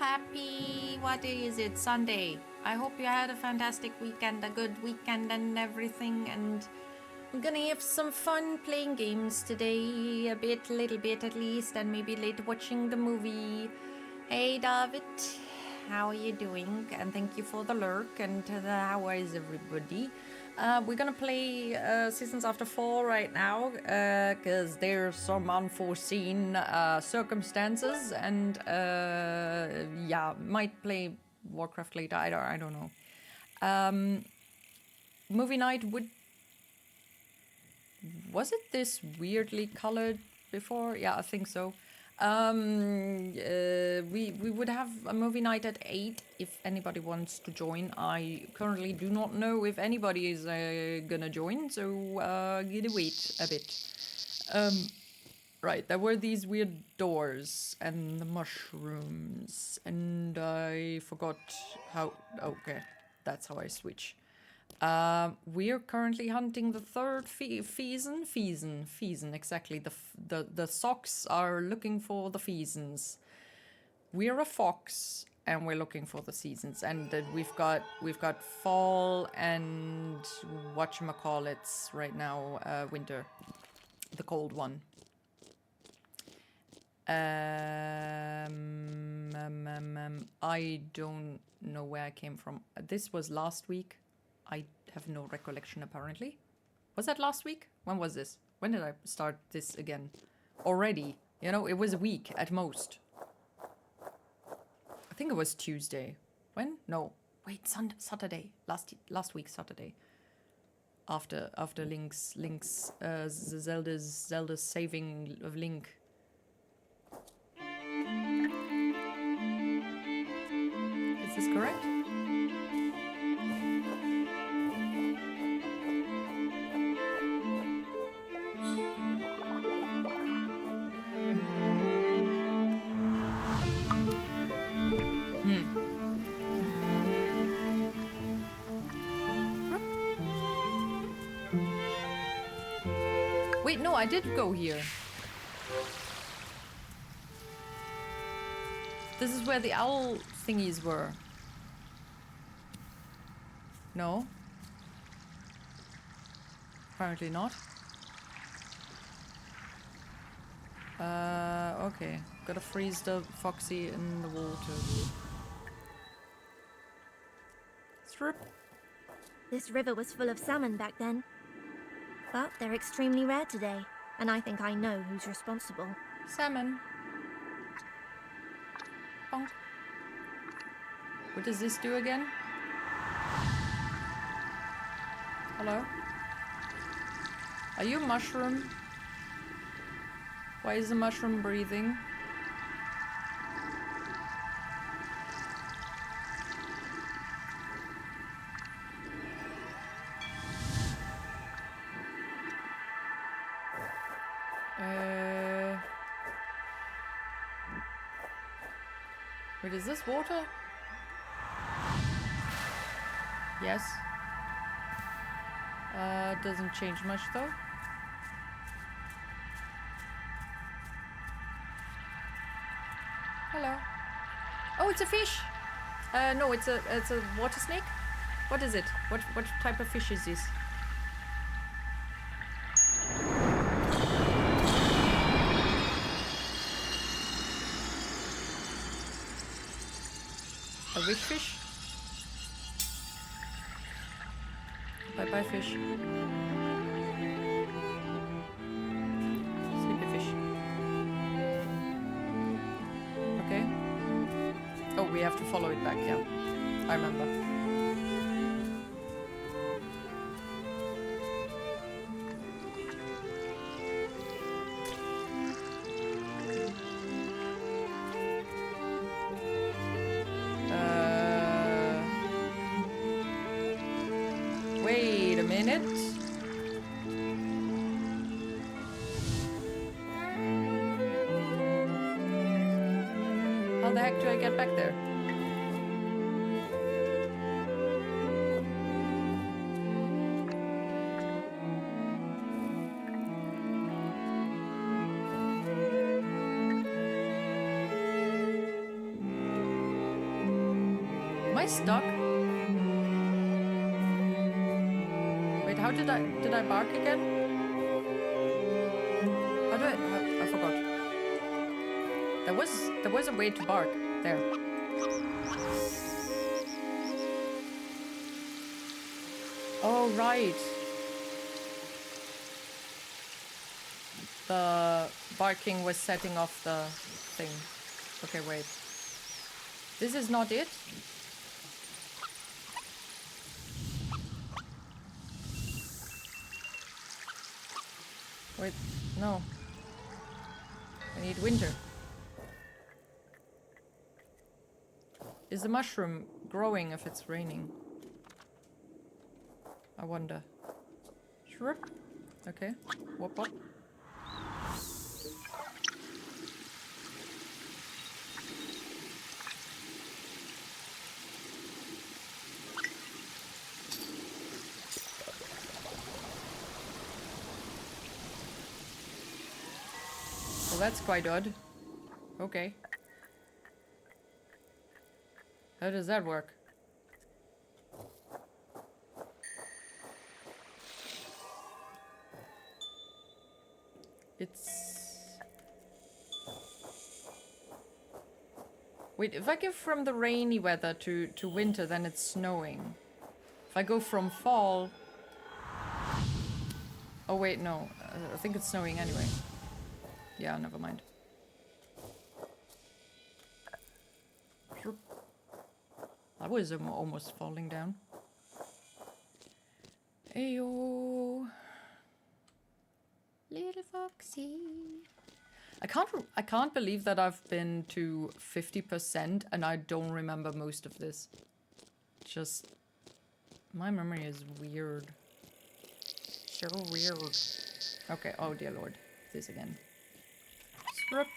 happy, what day is it? Sunday. I hope you had a fantastic weekend, a good weekend and everything, and I'm gonna have some fun playing games today, a little bit at least, and maybe later watching the movie. Hey David, how are you doing? And thank you for the lurk, and how is everybody? We're gonna play Seasons After Fall right now, because there's some unforeseen circumstances, and yeah, might play Warcraft later, I don't know. Movie night would... Was it this weirdly colored before? Yeah, I think so. We would have a movie night at 8 if anybody wants to join. I currently do not know if anybody is gonna join, so gonna wait a bit. Right, there were these weird doors and the mushrooms, and I forgot how... Okay, that's how I switch. We're currently hunting the third Feason, exactly. The socks are looking for the Feasons. We're a fox, and we're looking for the seasons. And we've got fall and whatchamacallits right now, winter, the cold one. I don't know where I came from. This was last week. I have no recollection, apparently. Was that last week? When was this? When did I start this again? Already. You know, it was a week at most. I think it was Tuesday. When? No. Wait, Saturday. Last week, Saturday. After Link's Zelda's saving of Link. Is this correct? Wait, no, I did go here. This is where the owl thingies were. No? Apparently not. Okay. Gotta freeze the foxy in the water. Strip. This river was full of salmon back then. But they're extremely rare today, and I think I know who's responsible. Salmon. Bonk. What does this do again? Hello? Are you a mushroom? Why is the mushroom breathing? Wait, is this water? Yes. Doesn't change much though. Hello. Oh, it's a fish. No, it's a water snake. What is it? What type of fish is this? A rich fish? Bye-bye fish. Sleepy fish. Okay. Oh, we have to follow it back, yeah. I remember. Wait a minute. How the heck do I get back there? I stuck? Wait, how did I bark again? How do I forgot. There was a way to bark. There. Oh, right. The barking was setting off the thing. Okay, wait. This is not it? Wait, no. I need winter. Is the mushroom growing if it's raining? I wonder. Sure. Okay. Whoop whoop. Well, that's quite odd. Okay. How does that work? It's... Wait, if I go from the rainy weather to winter, then it's snowing. If I go from fall... Oh wait, no. I think it's snowing anyway. Yeah, never mind. That was almost falling down. Ayo. Little Foxy. I can't believe that I've been to 50% and I don't remember most of this. Just... my memory is weird. So weird. Okay, oh dear lord. This again. Srup.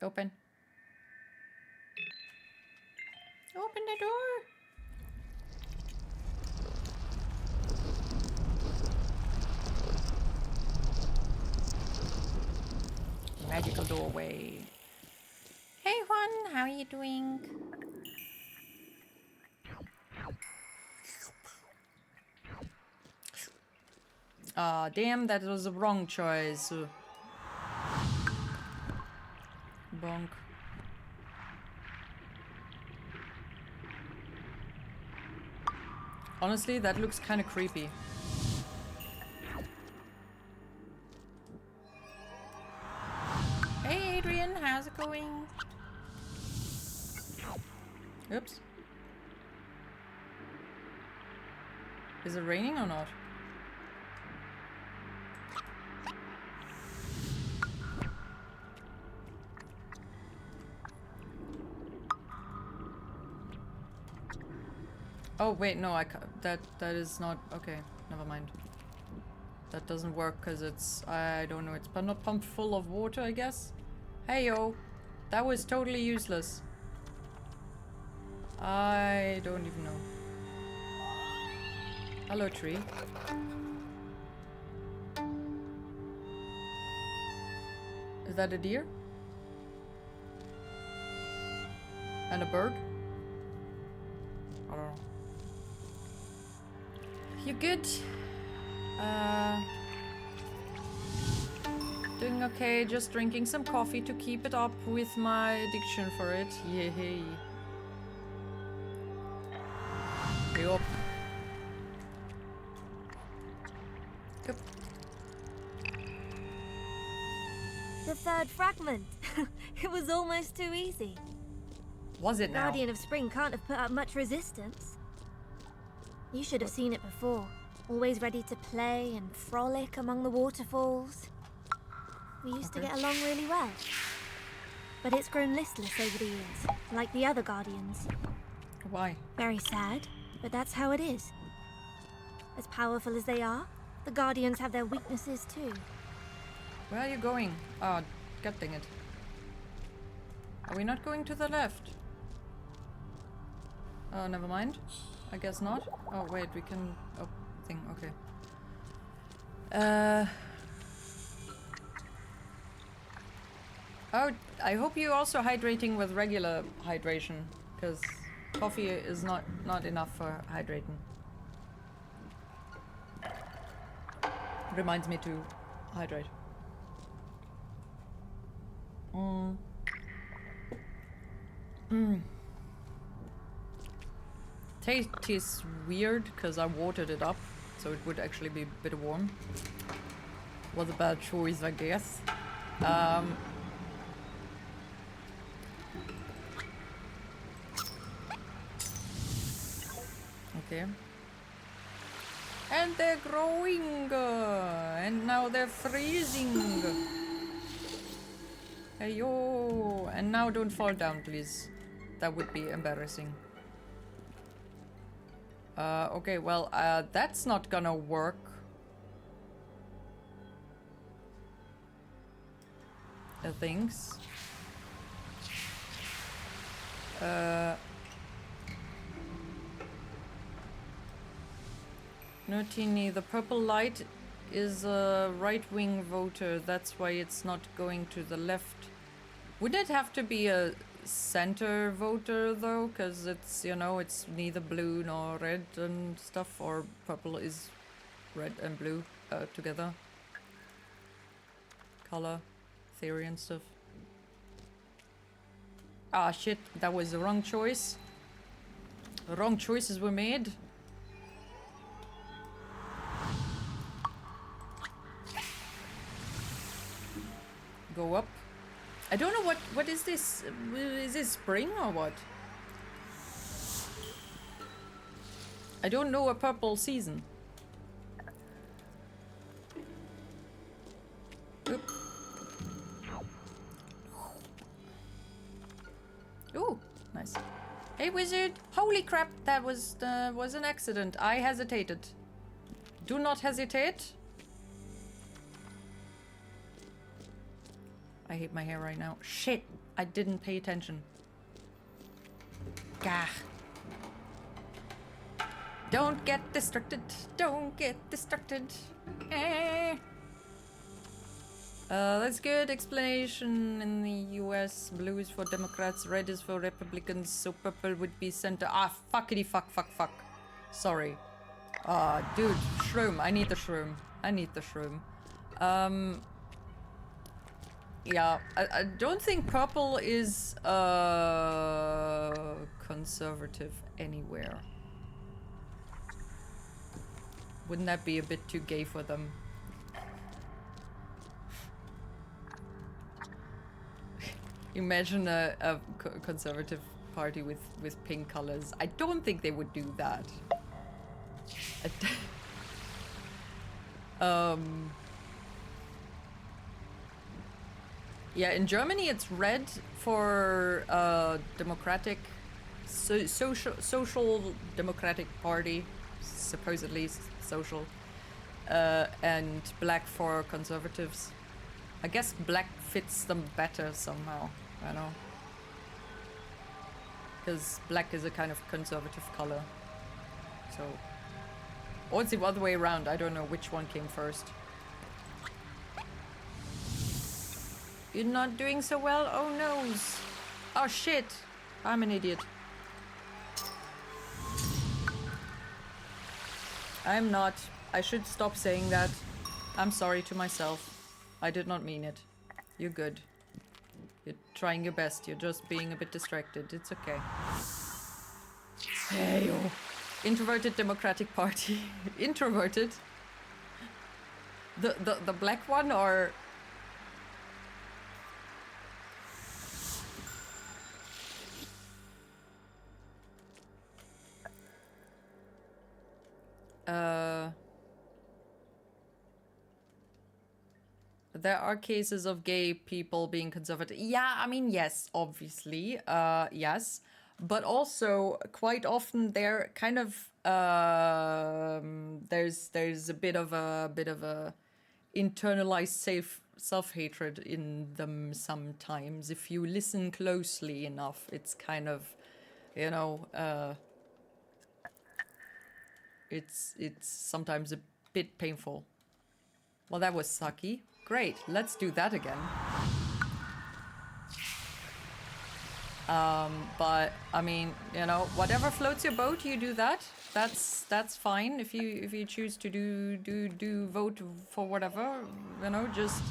Open. Open the door. Magical doorway. Hey Juan, how are you doing? Ah, damn, that was the wrong choice. Bonk. Honestly, that looks kind of creepy. Hey Adrian, how's it going? Oops. Is it raining or not? Oh wait, no, that is not okay. Never mind. That doesn't work because it's I don't know. It's not pumped full of water, I guess. Hey yo, that was totally useless. I don't even know. Hello, tree. Is that a deer? And a bird? I don't know. You good? Doing okay, just drinking some coffee to keep it up with my addiction for it. Yay. Yup. Yep. The third fragment. It was almost too easy. Was it now? Guardian of Spring can't have put up much resistance. You should have seen it before. Always ready to play and frolic among the waterfalls. We used to get along really well. But it's grown listless over the years, like the other Guardians. Why? Very sad, but that's how it is. As powerful as they are, the Guardians have their weaknesses too. Where are you going? Oh, god dang it. Are we not going to the left? Oh, never mind. I guess not. Oh, wait, we can... Oh, thing, okay. Oh, I hope you're also hydrating with regular hydration, because coffee is not enough for hydrating. Reminds me to hydrate. Tastes weird because I watered it up, so it would actually be a bit warm. Was a bad choice, I guess. Okay. And they're growing, and now they're freezing. Ayo. And now don't fall down, please. That would be embarrassing. Okay, well, that's not gonna work. Things. Notini, the purple light is a right-wing voter. That's why it's not going to the left. Wouldn't it have to be a center voter, though? Because it's, you know, it's neither blue nor red and stuff. Or purple is red and blue together. Color theory and stuff. Ah, shit. That was the wrong choice. The wrong choices were made. Go up. I don't know what is this? Is this spring or what? I don't know a purple season. Oop. Ooh, nice. Hey wizard! Holy crap! That was an accident. I hesitated. Do not hesitate. I hate my hair right now. Shit! I didn't pay attention. Gah. Don't get distracted. Don't get distracted. Eh. That's good explanation in the US. Blue is for Democrats, red is for Republicans, so purple would be center. Ah, fuckity fuck. Sorry. Dude, shroom. I need the shroom. I need the shroom. Yeah, I don't think purple is conservative anywhere. Wouldn't that be a bit too gay for them? Imagine a conservative party with pink colors. I don't think they would do that. Yeah, in Germany it's red for democratic, social democratic party, supposedly social, and black for conservatives. I guess black fits them better somehow, I know. Because black is a kind of conservative color. So, or it's the other way around, I don't know which one came first. You're not doing so well? Oh no! Oh shit! I'm an idiot. I'm not. I should stop saying that. I'm sorry to myself. I did not mean it. You're good. You're trying your best. You're just being a bit distracted. It's okay. Hey, oh. Introverted Democratic Party. Introverted? The black one or... There are cases of gay people being conservative. Yeah, I mean, yes, obviously, yes. But also, quite often, they're kind of there's a bit of a internalized self-hatred in them sometimes. If you listen closely enough, it's kind of, you know, it's sometimes a bit painful. Well, that was sucky. Great, let's do that again. But I mean, you know, whatever floats your boat, you do that. That's fine. If you choose to do vote for whatever, you know, just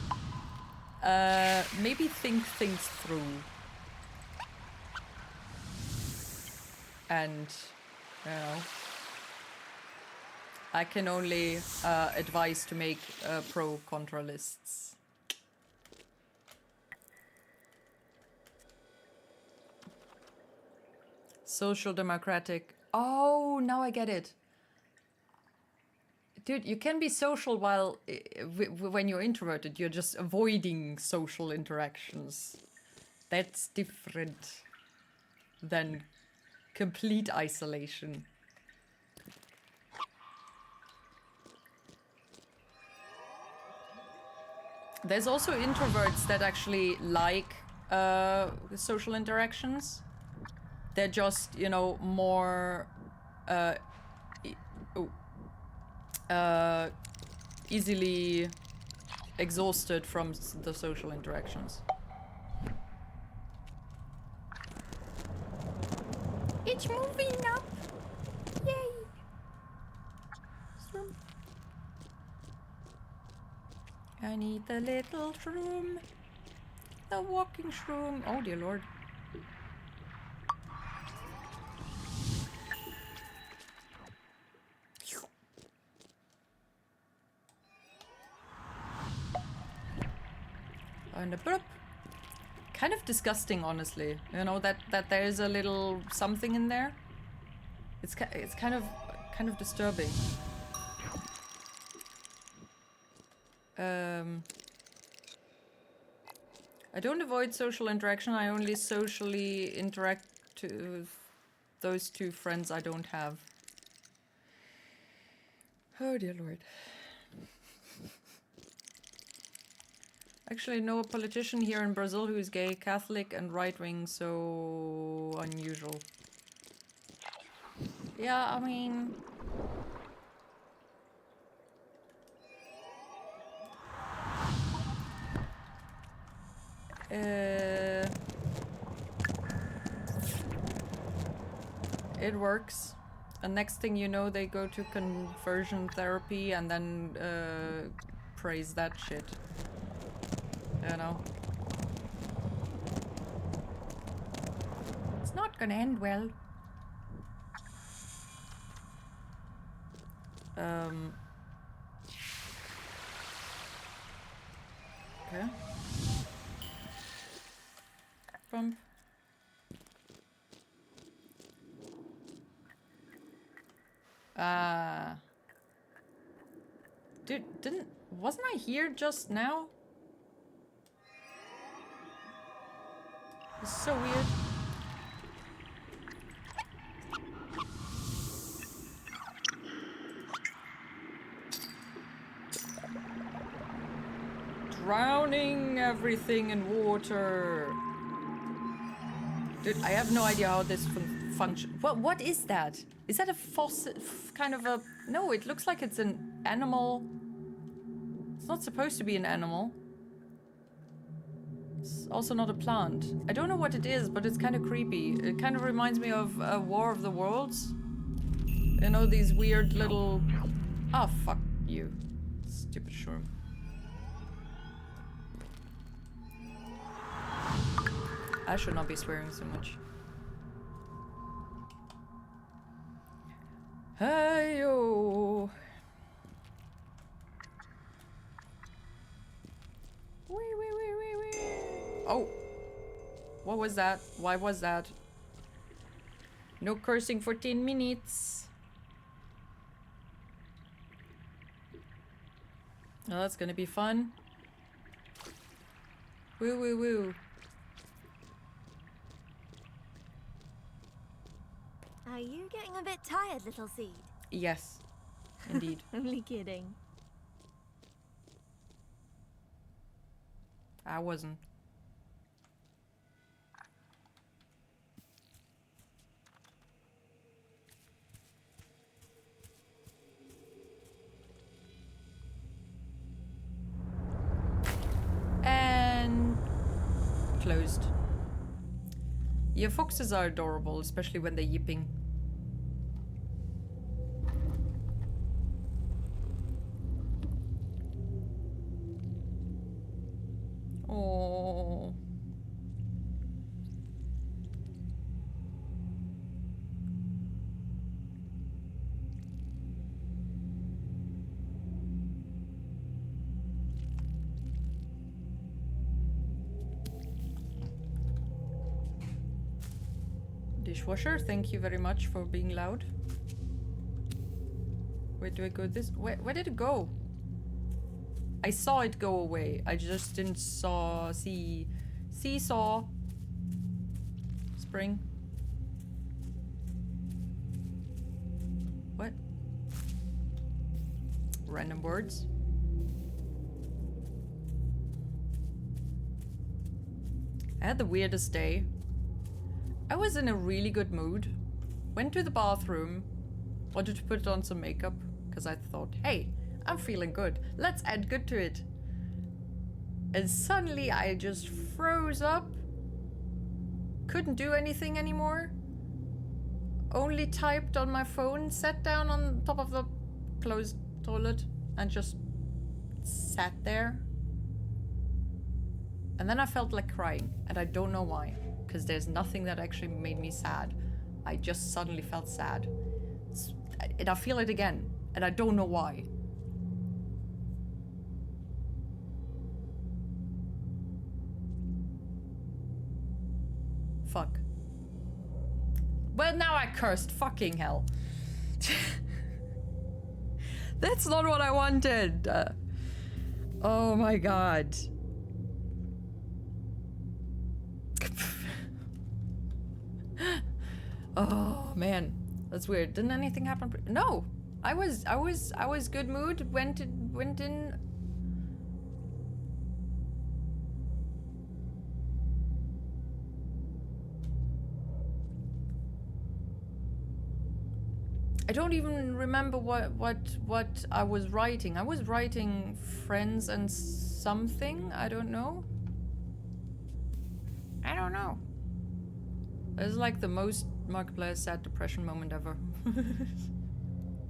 maybe think things through. And you know, I can only advise to make pro-contra lists. Social democratic. Oh, now I get it. Dude, you can be social while when you're introverted. You're just avoiding social interactions. That's different than complete isolation. There's also introverts that actually like social interactions. They're just, you know, more easily exhausted from the social interactions. It's moving up! Yay! Shroom. I need the little shroom. The walking shroom. Oh dear lord. And a burp. Kind of disgusting, honestly. You know, that there is a little something in there. It's kind of disturbing. I don't avoid social interaction. I only socially interact with those two friends I don't have. Oh dear lord. Actually, know a politician here in Brazil who is gay, Catholic, and right-wing, so unusual. Yeah, I mean... it works. And next thing you know, they go to conversion therapy and then praise that shit. You know? It's not gonna end well. Okay. Bump. Dude, wasn't I here just now? It's so weird. Drowning everything in water. Dude, I have no idea how this function. What is that? Is that a fossil? Kind of a... No, it looks like it's an animal. It's not supposed to be an animal. It's also not a plant. I don't know what it is, but it's kind of creepy. It kind of reminds me of War of the Worlds. You know, these weird little... Ah, fuck you. Stupid shroom. I should not be swearing so much. Hey-yo! Wee. Oh! What was that? Why was that? No cursing for 10 minutes. Oh, that's gonna be fun. Woo. Are you getting a bit tired, little seed? Yes, indeed. Only kidding. I wasn't. And closed. Yeah, foxes are adorable, especially when they're yipping. Oh. Dishwasher, thank you very much for being loud. Where do I go this? Where did it go? I saw it go away. I just didn't see seesaw. Spring. What? Random words. I had the weirdest day. I was in a really good mood. Went to the bathroom. Wanted to put on some makeup. Because I thought, hey, I'm feeling good. Let's add good to it. And suddenly I just froze up. Couldn't do anything anymore. Only typed on my phone. Sat down on top of the closed toilet. And just sat there. And then I felt like crying. And I don't know why. Because there's nothing that actually made me sad. I just suddenly felt sad. And I feel it again. And I don't know why. Fuck. Well, now I cursed. Fucking hell. That's not what I wanted. Oh my god. Oh man, that's weird. Didn't anything happen? No, I was good mood. Went in. I don't even remember what I was writing. I was writing friends and something. I don't know. I don't know. It's like the most Markiplier sad depression moment ever.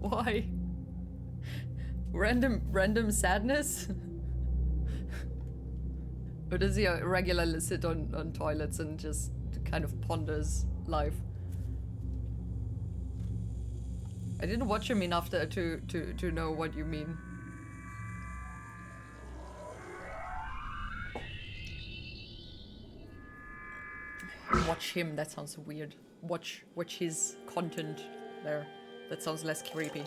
Why? Random sadness? Or does he regularly sit on toilets and just kind of ponders life? I didn't watch him enough to know what you mean. Watch him, that sounds weird. Watch his content there. That sounds less creepy.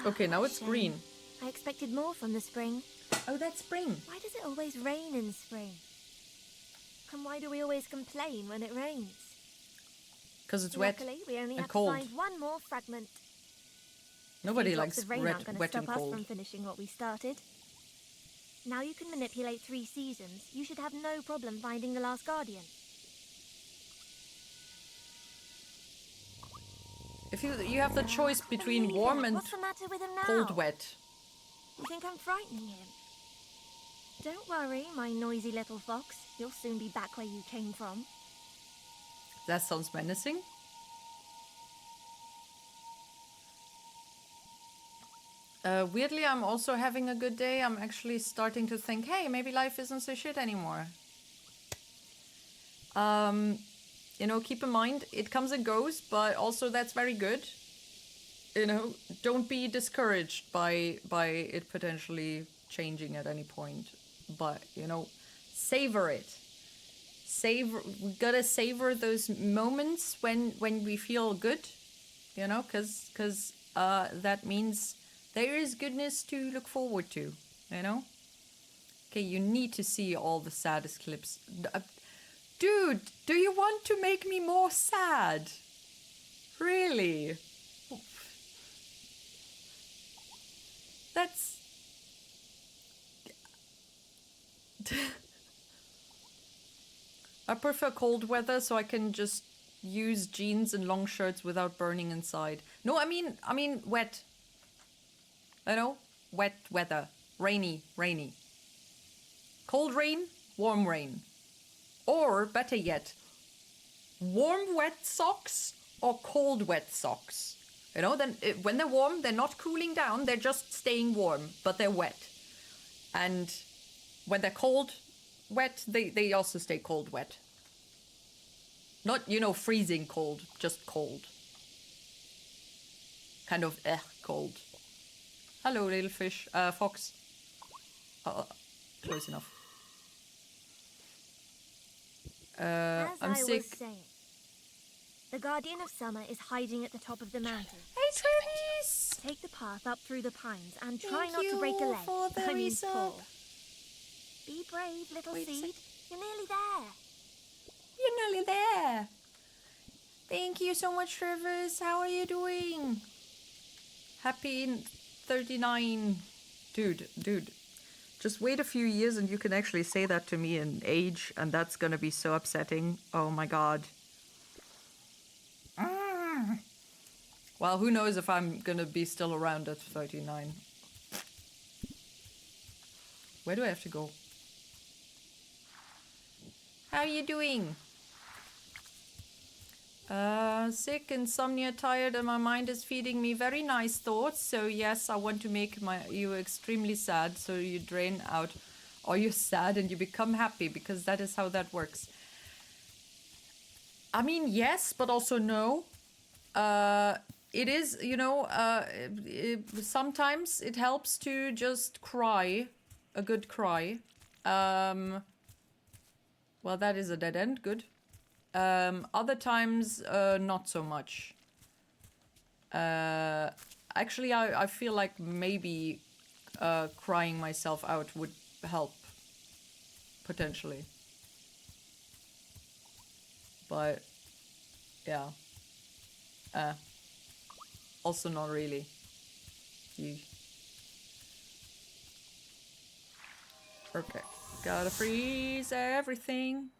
Okay, now it's green. I expected more from the spring. Oh, that's spring. Why does it always rain in spring? And why do we always complain when it rains? Because it's wet Luckily, we only and have cold. to find one more fragment. Nobody Drops likes of rain aren't going to wet stop and us cold. from finishing what we started. Now you can manipulate 3 seasons. You should have no problem finding the last guardian. If you have the choice between warm and What's the matter with him now? cold wet. You think I'm frightening him? Don't worry, my noisy little fox. You'll soon be back where you came from. That sounds menacing. Weirdly, I'm also having a good day. I'm actually starting to think, hey, maybe life isn't so shit anymore. You know, keep in mind, it comes and goes, but also that's very good. You know, don't be discouraged by it potentially changing at any point. But, you know, savor it. We gotta savor those moments when we feel good, you know, because that means there is goodness to look forward to, you know? Okay, you need to see all the saddest clips. Dude, do you want to make me more sad? Really? That's... I prefer cold weather so I can just use jeans and long shirts without burning inside. No, I mean wet. I know. wet weather. Rainy, rainy. Cold rain, warm rain. Or, better yet, warm wet socks or cold wet socks. You know, then when they're warm, they're not cooling down, they're just staying warm, but they're wet. And when they're cold wet, they also stay cold wet. Not, you know, freezing cold, just cold. Kind of cold. Hello, little fish. Fox. Close enough. As I'm I sick. was saying, the Guardian of Summer is hiding at the top of the mountain. Hey, sweeties! Take the path up through the pines and try Thank not to break a you leg. for the I mean, resub. fall. Be brave, little Wait a seed. sec. You're nearly there. You're nearly there. Thank you so much, Travis. How are you doing? Happy 39. Dude. Just wait a few years and you can actually say that to me in age, and that's gonna be so upsetting. Oh my god. Well, who knows if I'm gonna be still around at 39. Where do I have to go? How are you doing? Sick, insomnia, tired, and my mind is feeding me very nice thoughts. So yes, I want to make you extremely sad, so you drain out, or you're sad and you become happy, because that is how that works. I mean, yes, but also no. It is, you know, sometimes it helps to just cry, a good cry. Well, that is a dead end, good. Other times, not so much. Actually, I feel like maybe crying myself out would help, potentially. But, yeah. Also not really. Okay. Gotta freeze everything.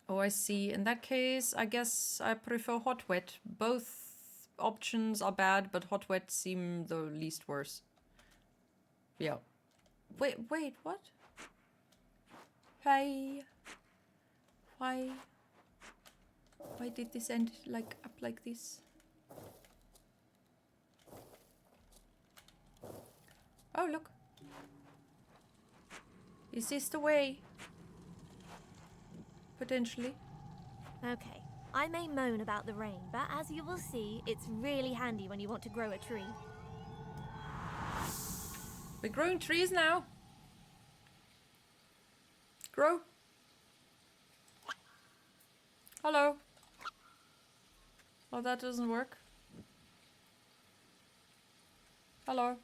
Oh, I see. In that case, I guess I prefer hot wet. Both options are bad, but hot wet seem the least worse. Yeah. Wait, what? Hey. Why did this end like up like this? Oh, look. Is this the way? Potentially. Okay, I may moan about the rain, but as you will see, it's really handy when you want to grow a tree. We're growing trees now. Grow. Hello. Oh, that doesn't work. Hello.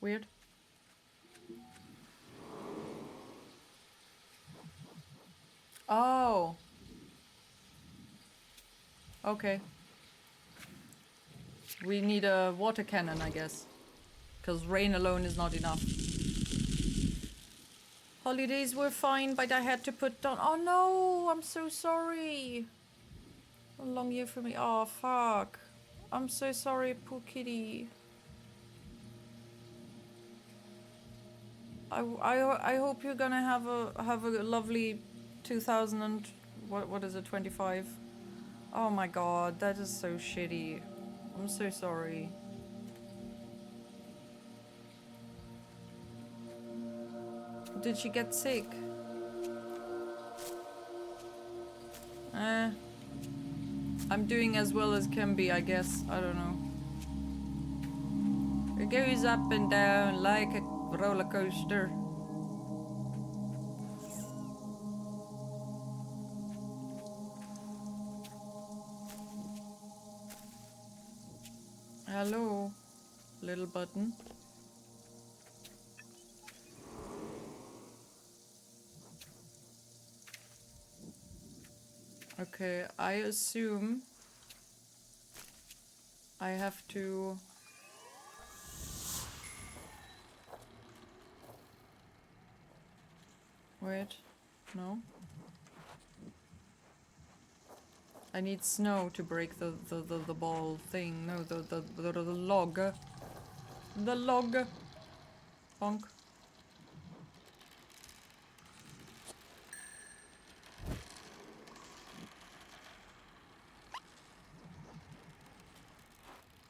Weird. Oh. Okay. We need a water cannon, I guess. Because rain alone is not enough. Holidays were fine, but I had to put down... Oh no, I'm so sorry. A long year for me. Oh, fuck. I'm so sorry, poor kitty. I hope you're gonna have a lovely 2000 and... What is it, 25? Oh my god, that is so shitty. I'm so sorry. Did she get sick? I'm doing as well as can be, I guess. I don't know. It goes up and down like a roller coaster. Hello, little button. Okay, I assume I have to Wait. No. I need snow to break the ball thing. No, the log. The log. Bonk.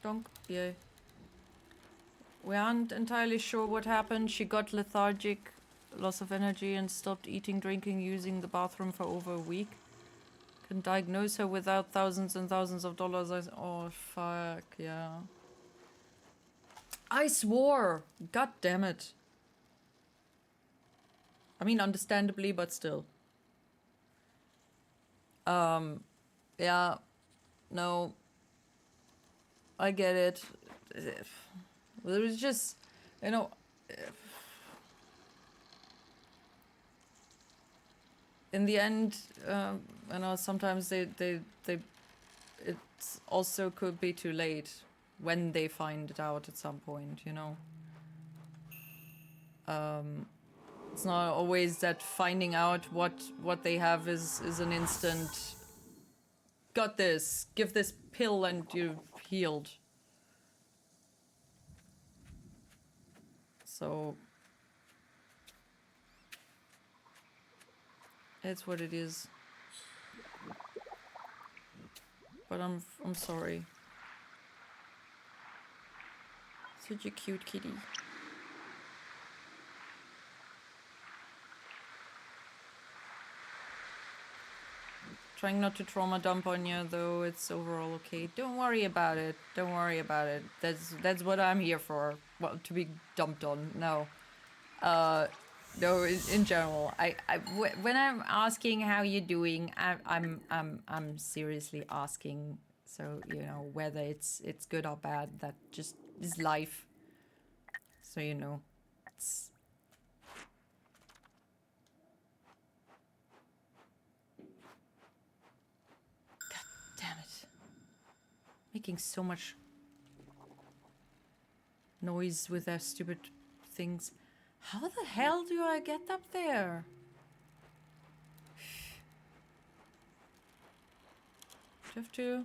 Donk. Yay. We aren't entirely sure what happened. She got lethargic, loss of energy, and stopped eating, drinking, using the bathroom for over a week. Can diagnose her without thousands and thousands of dollars. Oh, fuck, yeah. I swore! God damn it. I mean, understandably, but still. Yeah. No. I get it. It was just, you know... In the end, you know, sometimes it also could be too late when they find it out at some point, you know. It's not always that finding out what they have is an instant. Got this. Give this pill and you're healed. So it's what it is. But I'm sorry. Such a cute kitty. Trying not to trauma dump on you, though it's overall okay. Don't worry about it. Don't worry about it. That's what I'm here for. Well, to be dumped on. No. No. In general, when I'm asking how you're doing, I'm seriously asking. So you know whether it's good or bad. That just is life. So you know, it's. Damn it. Making so much noise with their stupid things. How the hell do I get up there? Do you have to...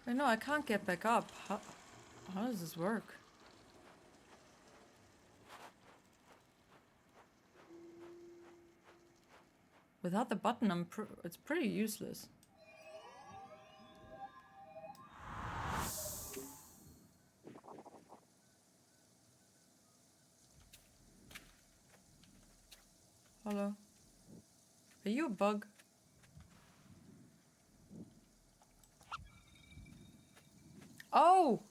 Wait, no, I can't get back up. How does this work? Without the button, it's pretty useless. Hello? Are you a bug? Oh!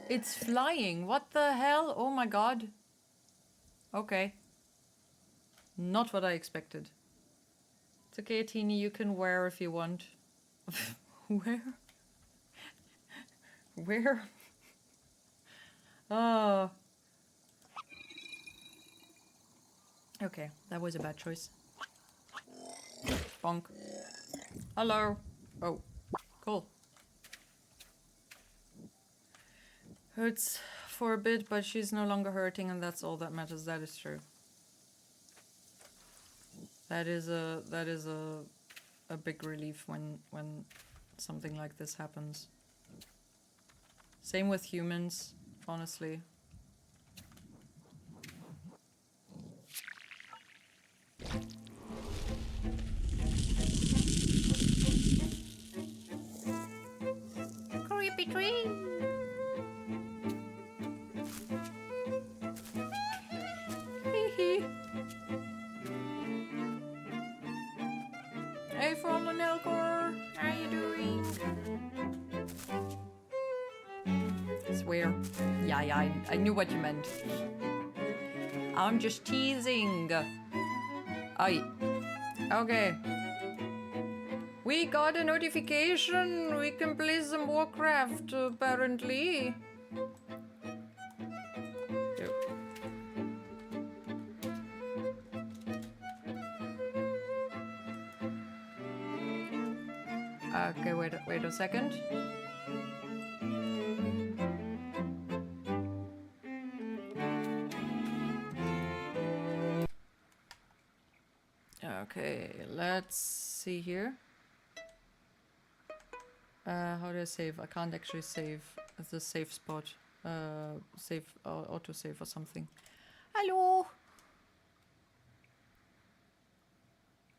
It's flying. What the hell? Oh my god. Okay. Not what I expected. It's okay, Teeny, you can wear if you want. Where? Where? Oh. Okay, that was a bad choice. Bonk. Hello. Oh, cool. Hurts for a bit, but she's no longer hurting, and that's all that matters. That is true. That is a big relief when something like this happens. Same with humans, honestly. Creepy tree. Hey, Fallen Elcor, how you doing? Swear. Yeah, I knew what you meant. I'm just teasing. Aye. Okay. We got a notification. We can play some Warcraft, apparently. Yep. Okay, wait a second. Okay, let's see here. How do I save? I can't actually save the save spot. Save auto save or something. Hello.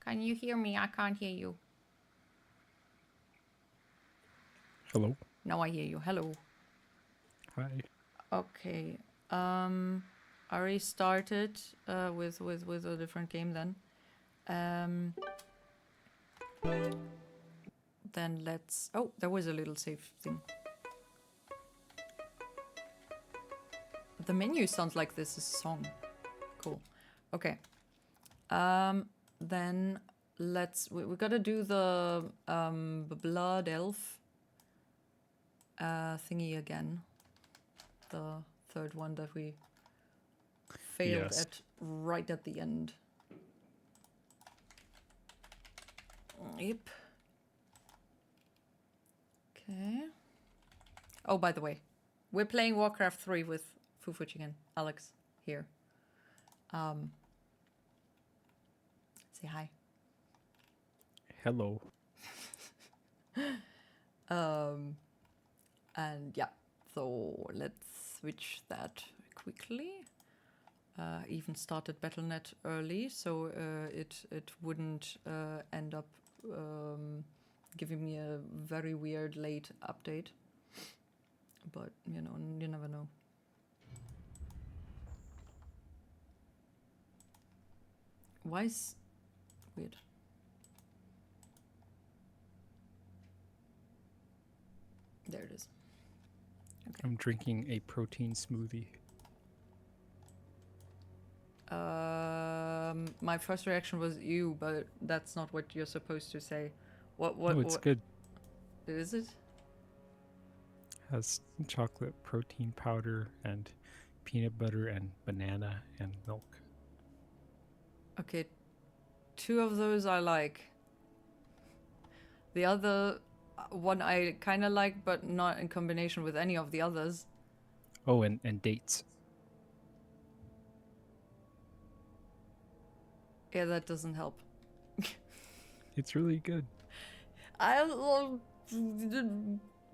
Can you hear me? I can't hear you. Hello. Now I hear you. Hello. Hi. Okay. I restarted with a different game then. Then let's. Oh, there was a little save thing. The menu sounds like this is a song. Cool. Okay. Then let's. We gotta do the blood elf thingy again. The third one that we failed Yes. at right at the end. Yep. Okay. Oh, by the way, we're playing Warcraft 3 with Fufuchi and Alex here. Say hi. Hello. And yeah, so let's switch that quickly. Even started Battle.net early, so it wouldn't end up giving me a very weird late update. But you know, you never know. Why is weird? There it is. I'm drinking a protein smoothie. My first reaction was ew, but that's not what you're supposed to say. What? No, it's what good. is it? Has chocolate protein powder and peanut butter and banana and milk. Okay, 2 of those I like. The other one I kind of like, but not in combination with any of the others. Oh, and dates. Yeah, that doesn't help. It's really good. I'll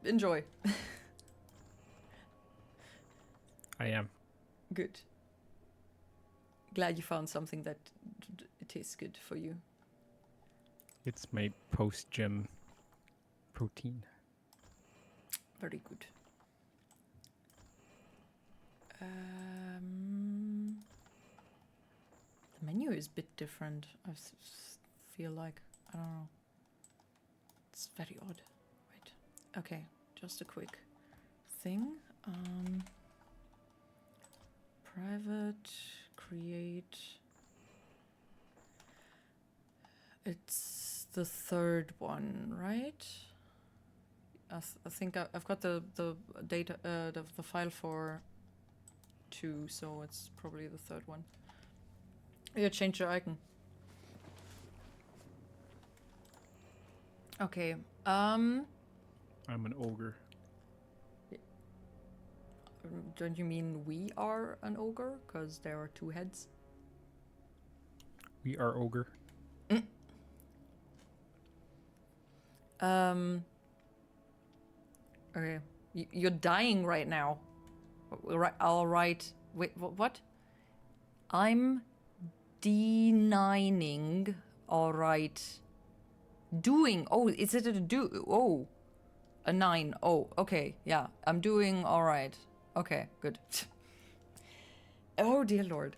enjoy. I am. Good. Glad you found something that tastes good for you. It's my post-gym protein. Very good. The menu is a bit different. Feel like, I don't know. It's very odd. Wait. Okay, just a quick thing. Private, create. It's the third one, right? I think I've got the data, the file for 2, so it's probably the third one. You change your icon. Okay. I'm an ogre. Don't you mean we are an ogre? Because there are 2 heads. We are ogre. Okay. You're dying right now. All right. Wait, what? I'm denying. All right. Doing. Oh, is it a do? Oh. A 9. Oh, okay. Yeah. I'm doing all right. Okay, good. Oh, dear Lord.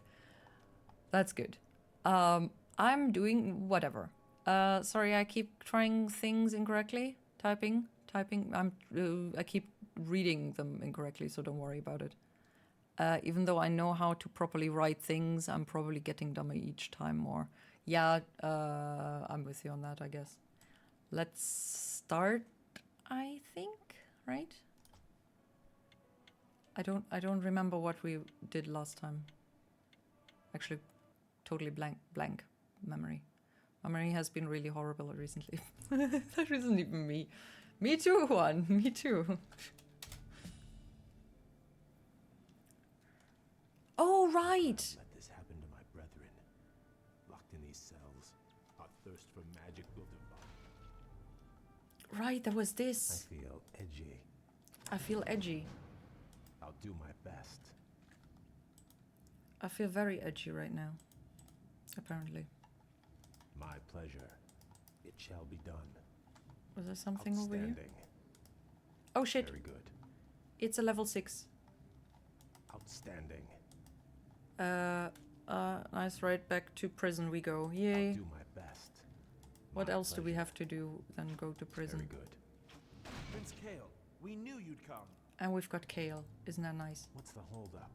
That's good. I'm doing whatever. Sorry, I keep trying things incorrectly. Typing. I keep reading them incorrectly, so don't worry about it. Even though I know how to properly write things, I'm probably getting dumber each time more. Yeah, I'm with you on that, I guess. Let's start, I think, right? I don't remember what we did last time. Actually, totally blank memory. Memory has been really horrible recently. That isn't even me. Me too, Juan. Me too. Oh, right. Let this happen to my brethren, locked in these cells. thirst for magic will devour. Right, there was I this. feel edgy. I feel edgy. I'll do my best. I feel very edgy right now. Apparently. My pleasure. It shall be done. Was there something over here? Outstanding. Oh shit, Very good. it's a level 6. Outstanding. Nice, right back to prison we go. I'll Yay. do my best. What My else do we pleasure. have to do than go to prison? Very good. Prince Kale, we knew you'd come. And we've got Kale. Isn't that nice? What's the holdup?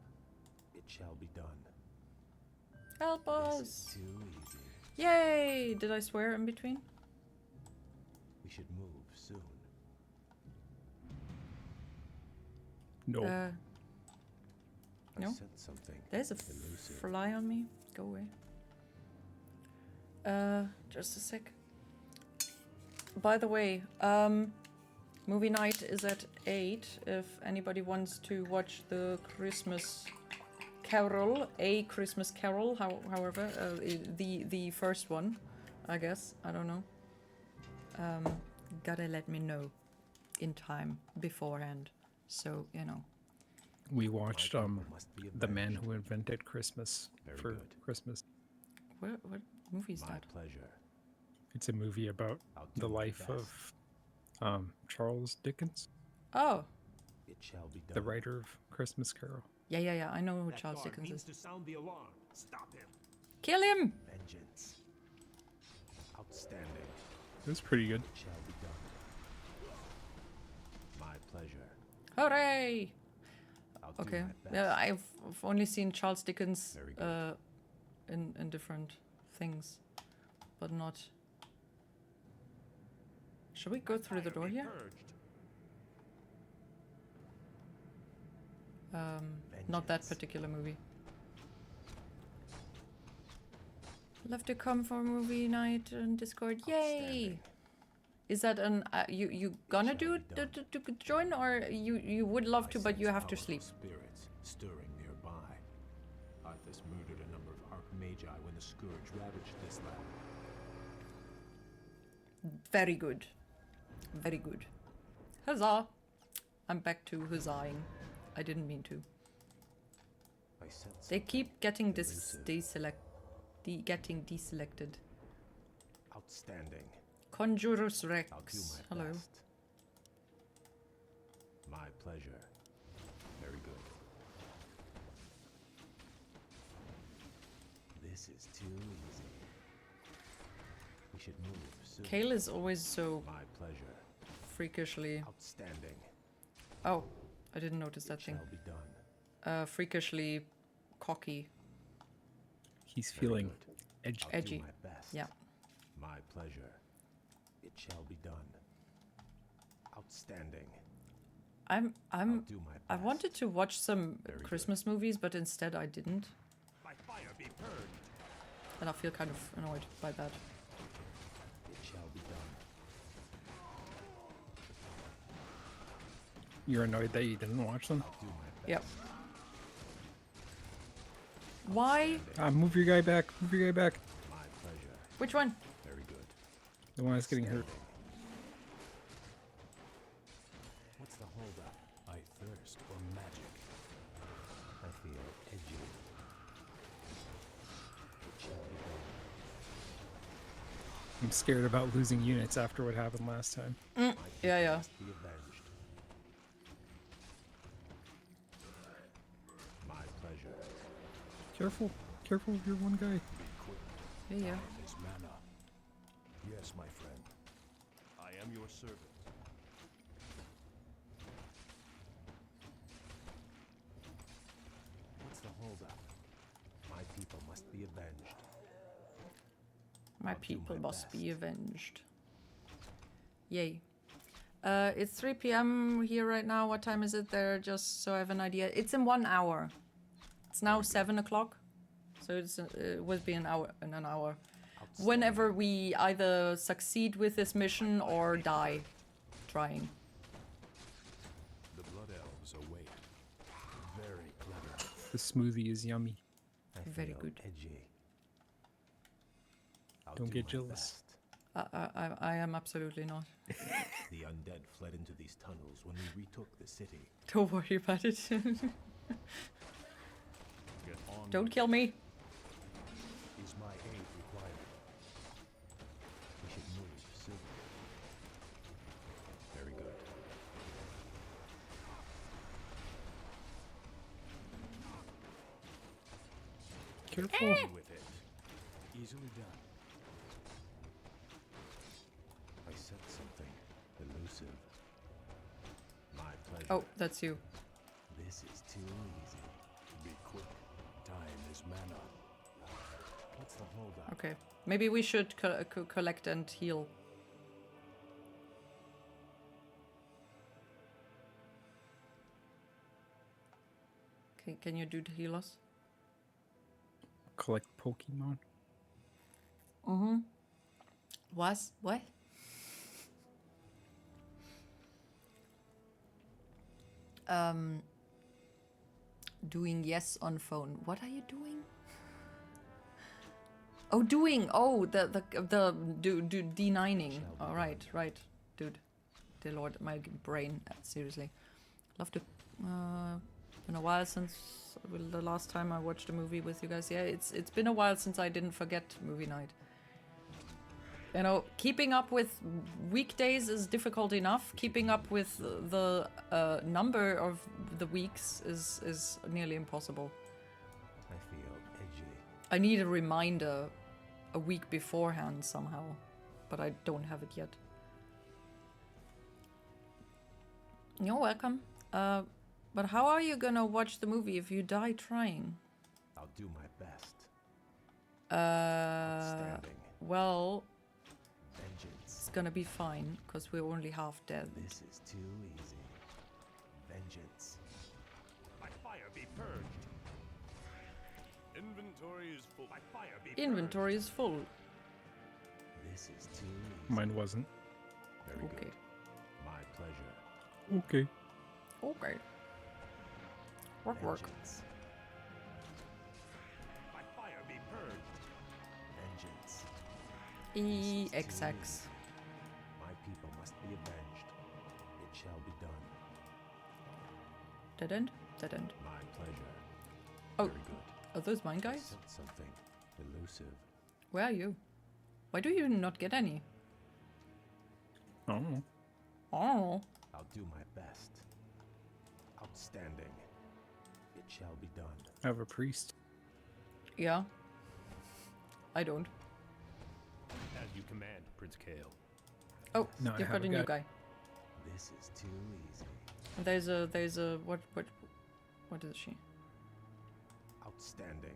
It shall be done. Help This us! is too easy. Yay! Did I swear in between? We should move soon. No. Uh, I No? sent something. there's a elusive. fly on me. Go away. Just a sec. By the way, movie night is at 8 if anybody wants to watch the Christmas Carol, a Christmas Carol, however, the first one, I guess, I don't know. Gotta let me know in time beforehand, so, you know. We watched My people must be The Man avenged. Who Invented Christmas Very for good. Christmas. What movie is My that? pleasure. It's a movie about I'll do the my life best. of Charles Dickens, Oh, It shall be done. the writer of Christmas Carol. yeah, I know who That Charles guard Dickens needs is. to sound the alarm. Stop him. Kill him! Vengeance. Outstanding. It was pretty good. It shall be done. My pleasure. Hooray! I'll do Okay. my best. Yeah, I've only seen Charles Dickens Very good. in different things, but not. Should we go through the Fire door be here? purged. Not that Vengeance. particular movie. Love to come for movie night on Discord. Yay! Outstanding. Is that an you gonna do shall it be done. to join, or you would love to, but you sense have to powerful sleep? Spirits stirring nearby. Arthas murdered a number of Archmagi when the Scourge ravaged this land. Very good. Very good. Huzzah! I'm back to huzzaing. I didn't mean to. I sense They keep getting elusive. getting deselected. Outstanding. Conjurus I'll do Rex. my Hello. best. My pleasure. Very good. This is too easy. We should move soon. Kale is always so My pleasure. freakishly. Outstanding. Oh, I didn't notice that It thing. shall be done. Freakishly cocky. He's Very feeling good. edgy. I'll Edgy. do my best. Yeah. My pleasure. It shall be done. Outstanding. I'll do my best. I wanted to watch some Very good. Christmas movies, but instead I didn't. By fire be purged. And I feel kind of annoyed by that. It shall be done. You're annoyed that you didn't watch them? Do my best. Yep. Why? Move your guy back. Move your guy back. My pleasure. Which one? Very good. The one that's getting hurt. Outstanding. What's the holdup? I thirst for magic. I feel edgy. It shall be done. I'm scared about losing units after what happened last time. My Yeah, yeah. must be avenged. My pleasure. Careful. Careful of your one guy. Yeah, yeah. This mana. Yes, my friend. I am your servant. What's the holdup? My people must be avenged. My I'll do people my must be best. avenged. Yay. It's 3 p.m. here right now. What time is it there? Just so I have an idea. It's in 1 hour. It's now 7 o'clock. So it will be an hour in an hour. Whenever we either succeed with this mission or die trying. The blood elves await. Very clever. The smoothie is yummy. I Very feel good. Edgy. I'll Don't do get my jealous. best. I am absolutely not. The undead fled into these tunnels when we retook the city. Don't worry about it. Get on. Don't kill me. Is my aid required? We should move soon. Very good. Careful. With it. Easily done. I said something elusive. My pleasure. Oh, that's you. This is too easy. Be quick. Time is mana. What's the holdup? Okay. Maybe we should collect and heal. Okay, can you do the heal us? Collect Pokemon. Mm-hmm. What? Doing yes on phone. What are you doing? Oh, doing. Oh, the D9ing. All right, dude. Dear Lord, my brain. Seriously, love to. Been a while since the last time I watched a movie with you guys. Yeah, it's been a while since I didn't forget movie night. You know, keeping up with weekdays is difficult enough. Keeping up with the number of the weeks is nearly impossible. I feel edgy. I need a reminder a week beforehand somehow, but I don't have it yet. You're welcome. But how are you gonna watch the movie if you die trying? I'll do my best. Uh, well, Vengeance. it's gonna be fine, because we're only half dead. This is too easy. Vengeance. By fire be purged. Inventory is full. By fire be Inventory is full. This is too easy. Mine wasn't. Very Okay. good. My pleasure. Okay. Okay. Work. Vengeance. By fire be purged. Vengeance. EXX. My people must be avenged. It shall be done. Dead end? Dead end. My pleasure. Oh, Very good. are those mine I guys? said something elusive. Where are you? Why do you not get any? Oh. Oh. I'll do my best. Outstanding. It shall be done. I have a priest. Yeah. I don't. As you command, Prince Kale. Oh, No, I you've have got a a new guy. guy. This is too easy. There's a what is she? Outstanding.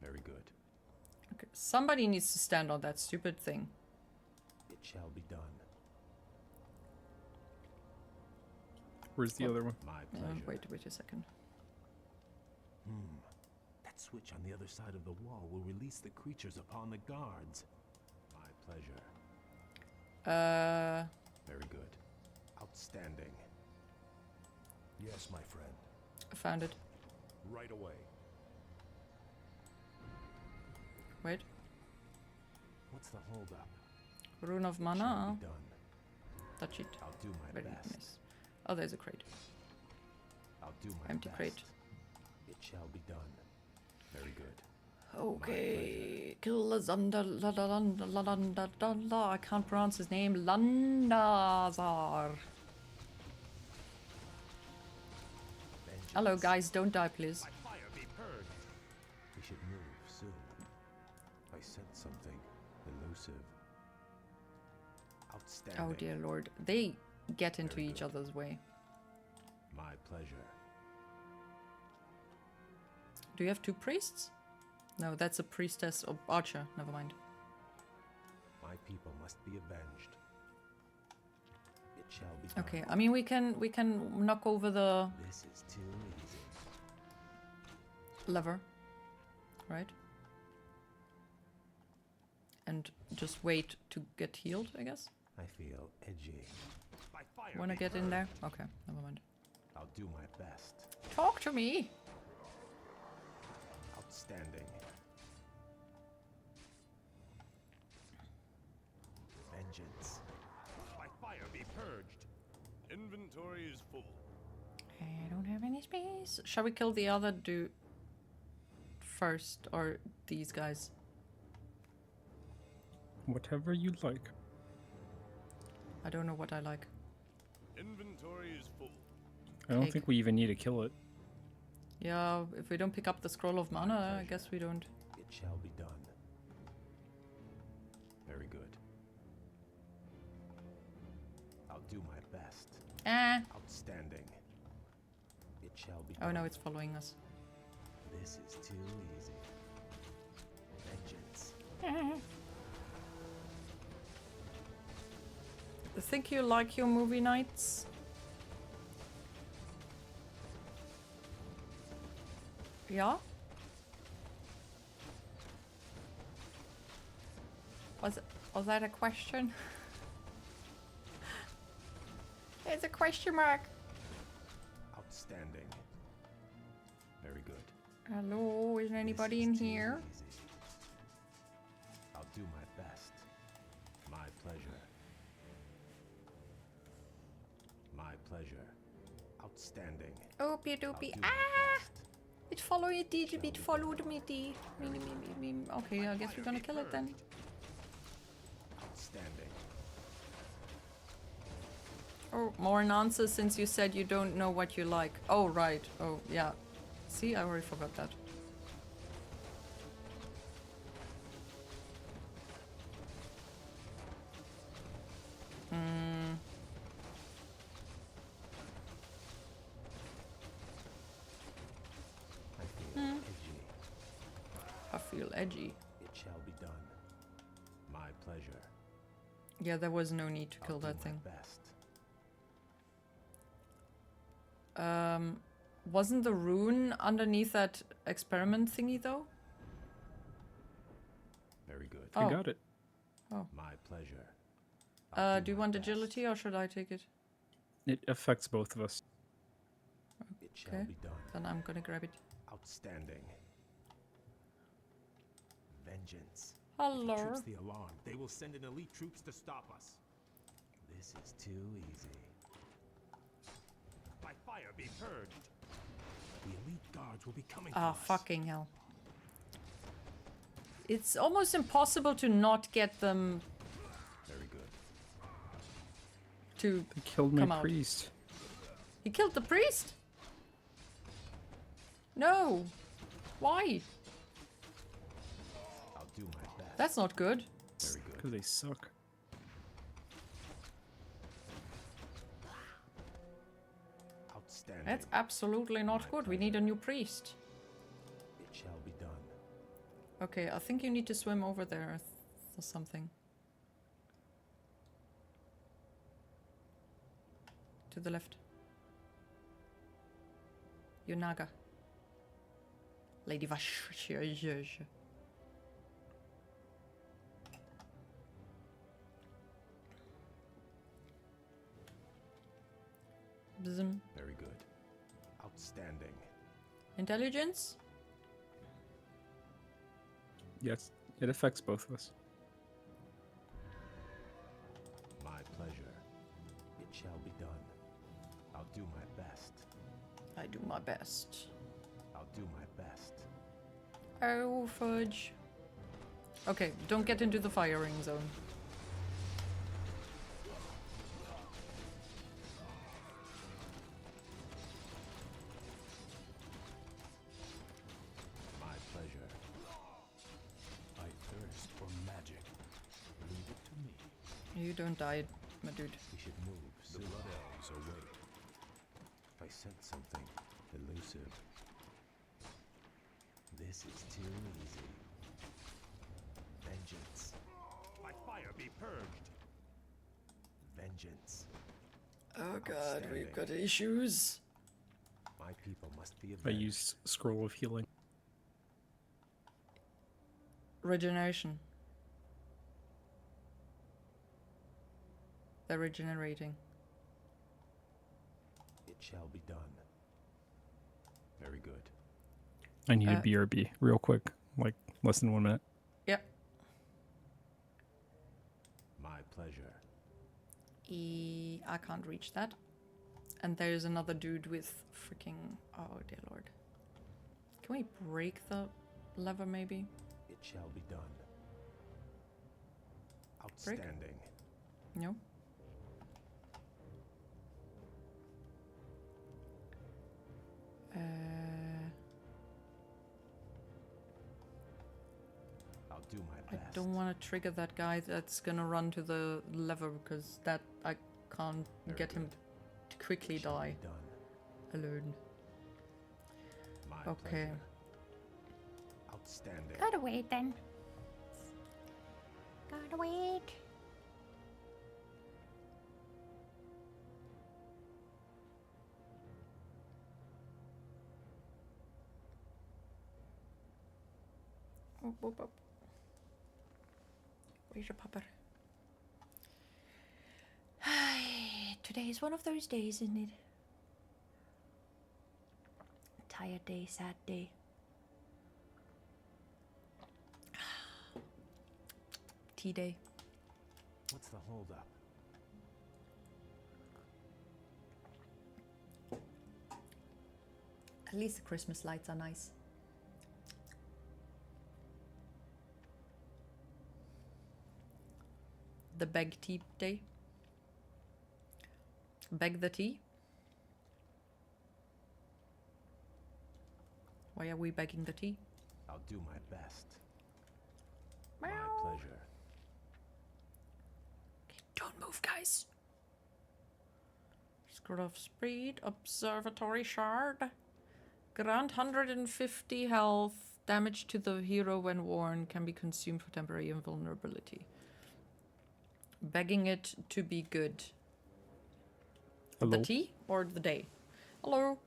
Very good. Okay. Somebody needs to stand on that stupid thing. It shall be done. Where's the other one? My pleasure. Wait a second. That switch on the other side of the wall will release the creatures upon the guards. My pleasure. Very good. Outstanding. Yes, my friend. I found it. Right away. Wait. What's the holdup? Rune of Shall mana. be done. Touch it. I'll do my Very best. nice. Oh, there's a crate. I'll do my Empty best. crate. It shall be done. Very good. Okay. Kill the Zander. I can't pronounce his name. Landazar. Vengeance. Hello, guys. Don't die, please. By fire be purged. We should move soon. I said something elusive. Outstanding. Oh, dear Lord. They get into Very each good. other's way. My pleasure. Do you have two priests? No, that's a priestess or archer. Never mind. My people must be avenged. It shall be done. Okay, I mean we can knock over the This is too easy. lever, right? And just wait to get healed, I guess. I feel edgy. By fire Wanna be get in purged. there? Okay, never mind. I'll do my best. Talk to me. Outstanding. Vengeance. By fire be purged. Inventory is full. I don't have any space. Shall we kill the other dude first, or these guys? Whatever you like. I don't know what I like. Inventory is full. I don't Cake. think we even need to kill it. Yeah, if we don't pick up the scroll of mana, I guess we don't. It shall be done. Very good. I'll do my best. Ah! Outstanding. It shall be Oh done. no, it's following us. This is too easy. Vengeance. I think you like your movie nights. Yeah? Was that a question? It's a question mark. Outstanding. Very good. Hello, is anybody This in is too here? easy. I'll do my best. My pleasure. My pleasure. Outstanding. Oopie I'll doopie. do my Ah! best. It followed it, it followed me. Okay, I guess we're gonna kill it then. Outstanding. Oh, more nonsense since you said you don't know what you like. Oh, right. Oh, yeah. See, I already forgot that. Hmm. I feel edgy. I feel edgy. It shall be done. My pleasure. Yeah, there was no need to kill I'll do that my thing. best. Wasn't the rune underneath that experiment thingy though? Very good. Oh. I got it. My pleasure. I'll Do you my want best. agility or should I take it? It affects both of us. It shall Okay. be done. Then I'm gonna grab it. Outstanding. Vengeance. Hello. Troops the alarm. They will send in elite troops to stop us. This is too easy. By fire be purged. The elite guards will be coming for Ah, us. fucking hell. It's almost impossible to not get them Very good. to... They killed my Come out. priest. He killed the priest? No. Why? I'll do my best. That's not good. Very good. Because they suck. Outstanding. That's absolutely not good. We need a new priest. It shall be done. Okay, I think you need to swim over there or something. To the left. Yonaga. Lady Vash. Bzm. Very good. Outstanding. Intelligence? Yes, it affects both of us. My pleasure. It shall be done. I'll do my best. I do my best. I'll do my best. Oh, fudge. Okay, don't get into the firing zone. My pleasure. I thirst for magic. Leave it to me. You don't die, my dude. We should move soon. The blood elves await. If I sense something elusive. This is too easy. Vengeance. By fire be purged. Vengeance. Oh god, we've Outstanding. got issues. My people must be I avenged. used Scroll of Healing. Regeneration. They're regenerating. It shall be done. Very good. I need a BRB real quick, like less than 1 minute. Yep. My pleasure. I can't reach that. And there's another dude with freaking... Oh, dear lord. Can we break the lever, maybe? It shall be done. Break? Outstanding. No? I'll do my I best. don't want to trigger that guy that's gonna run to the lever, because that I can't Very get him good. to quickly It shall die be done. alone. My Okay. pleasure. Outstanding. Gotta wait then. Gotta wait. Oh, oh, oh. Where's your pupper? Today is one of those days, isn't it? Tired day, sad day. Tea day. What's the holdup? At least the Christmas lights are nice. The beg tea day. Beg the tea. Why are we begging the tea? I'll do my best. My Meow. pleasure. Okay, don't move, guys. Score of speed. Observatory shard. Grant 150 health. Damage to the hero when worn can be consumed for temporary invulnerability. Begging it to be good. Hello. The tea or the day? Hello.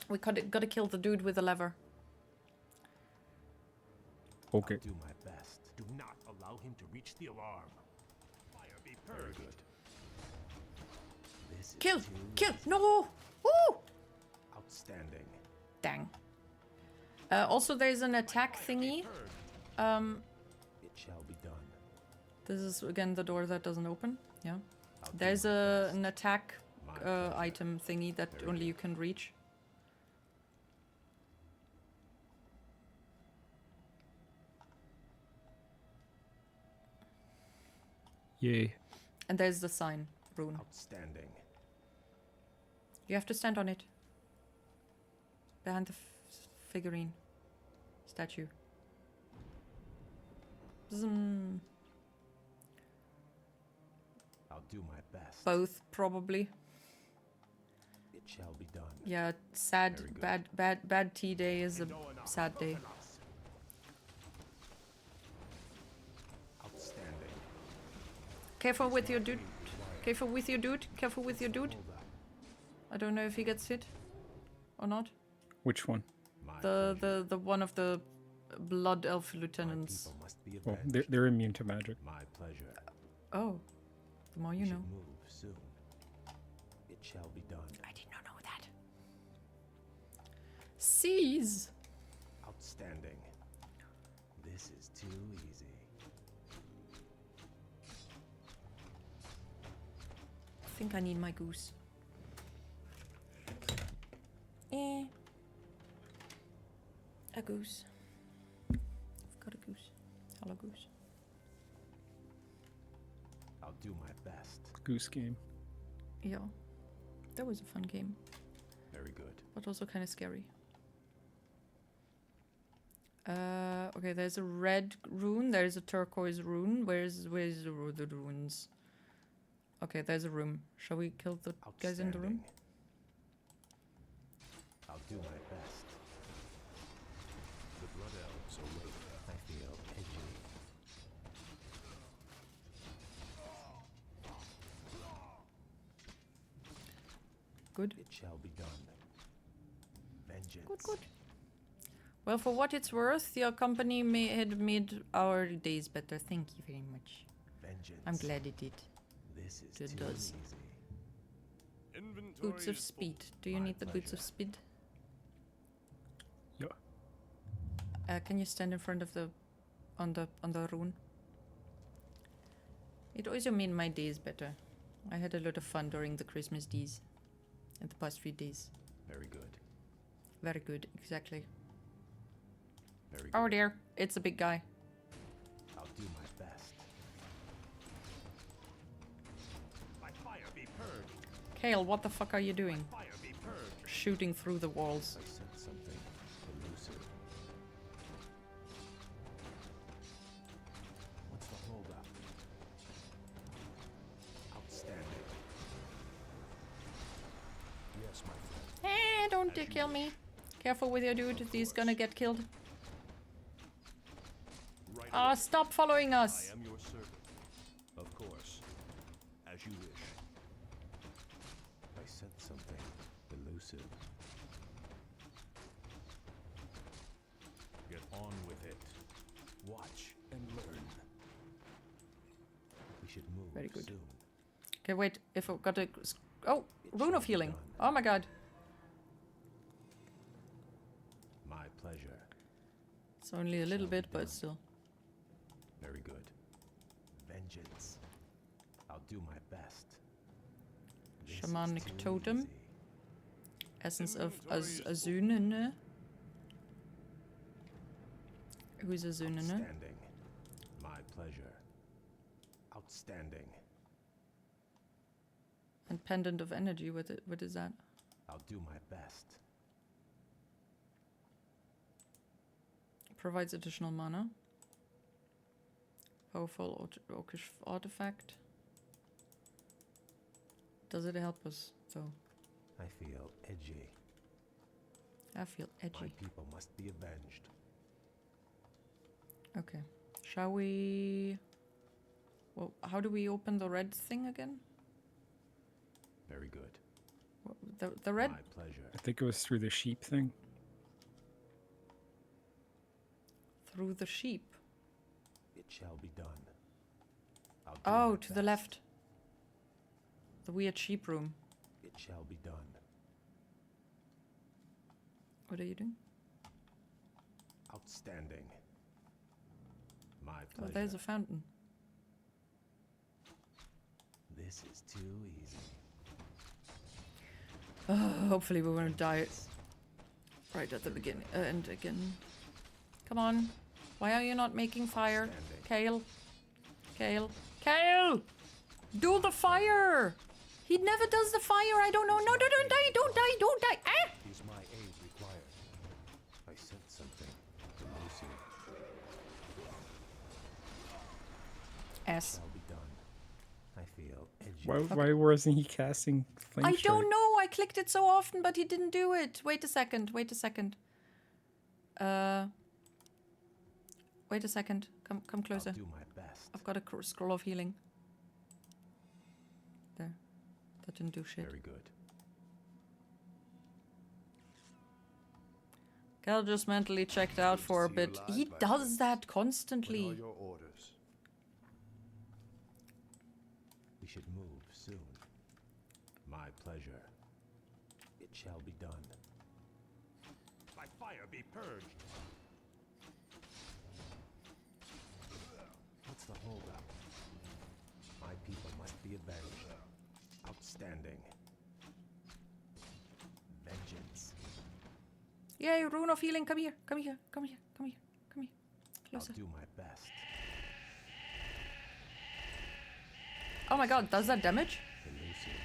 We gotta kill the dude with the lever. Okay. I'll do my best. Do not allow him to reach the alarm. Fire be Very purged. good. This is Kill! too Kill! easy. No! Woo! Outstanding. Dang. Also, there's an attack thingy. It shall be done. This is again the door that doesn't open. Yeah. I'll do There's my best. an attack My pleasure. item thingy that Very only good. you can reach. Yay. And there's the sign rune. Outstanding. You have to stand on it. Behind the figurine. Statue. Zoom. I'll do my best. Both, probably. It shall be done. Yeah, sad, Very good. bad tea day is a No enough. sad day. Nothing else. Outstanding. Careful with your dude. Careful with your dude. Careful with your dude. Hold up. I don't know if he gets hit or not. Which one? My The pleasure. the one of the blood elf My lieutenants. people must be Well, avenged. they're immune to magic. My pleasure. Oh, the more you We know. should move soon. It shall be done. I did not know that. Seize. Outstanding. This is too easy. I think I need my goose. A goose. I've got a goose. Hello, goose. I'll do my best. Goose game. Yeah, that was a fun game, Very good. but also kind of scary. Okay, there's a red rune. There's a turquoise rune. Where's the runes? Okay, there's a room. Shall we kill the guys in the room? Outstanding. I'll do my best. The blood elves await. I feel edgy. Good. It shall be done. Vengeance. Good, good. Well, for what it's worth, your company had made our days better. Thank you very much. Vengeance. I'm glad it did. This is It too does. easy. Inventory Boots of is full. speed. Do you My need the boots of pleasure. speed? Yeah. Can you stand in front of the on the rune? It also made my days better. I had a lot of fun during the Christmas days and the past few days. Very good. Very good, exactly. Very good. Oh dear, it's a big guy. I'll do my best. By fire be purged. Kale, what the fuck are you doing? Fire be purged. Shooting through the walls. I sense something elusive. What's the holdup? Outstanding. Yes, my friend. Eh, don't kill me. Careful with your dude, he's gonna get killed. Right Ah, away. stop following I us. am your servant. Of course. As you wish. I sense something elusive. Get on with it. Watch and learn. We should move Very good. soon. Okay, wait, if I've got a... Oh, rune of healing. Oh my god. My pleasure. It's only a little bit, but still. Very good. Vengeance. I'll do my best. This is Shamanic too totem. easy. Essence of Azunene. Who's Azunene? Outstanding. My pleasure. Outstanding. And Pendant of Energy, what is that? I'll do my best. Provides additional mana. Powerful orcish artifact. Does it help us, though? I feel edgy. I feel My edgy. people must be avenged. Okay. Shall we... Well, how do we open the red thing again? Very good. The red... My pleasure. I think it was through the sheep thing. Through the sheep. It shall be done. I'll do Oh, my to the best. left. The weird sheep room. It shall be done. What are you doing? Outstanding. My Oh, pleasure. there's a fountain. This is too easy. Hopefully we won't die right at the beginning. And again. Come on. Why are you not making fire? Outstanding. Kale. Kale. Kale! Do the fire! He never does the fire. I don't know. No, don't die. Don't die. Don't die. Ah! Is my aid required? I sense something elusive. S. Shall be done. I feel edgy. Why wasn't he casting flame I strike? don't know. I clicked it so often, but he didn't do it. Wait a second. Wait a second. Wait a second. Come closer. I'll do my best. I've got a scroll of healing. There. That didn't do shit. Very good. Cal just mentally checked out for a See you bit. alive, He my does that What are constantly. your orders? We should move soon. My pleasure. It shall be done. By fire be purged. What's the holdup? My people must be avenged. Outstanding. Vengeance. Yay, rune of healing. Come here. Come here. Come here. Come here. Come here. Closer. I'll do my best. Oh my god, does that damage? Elusive.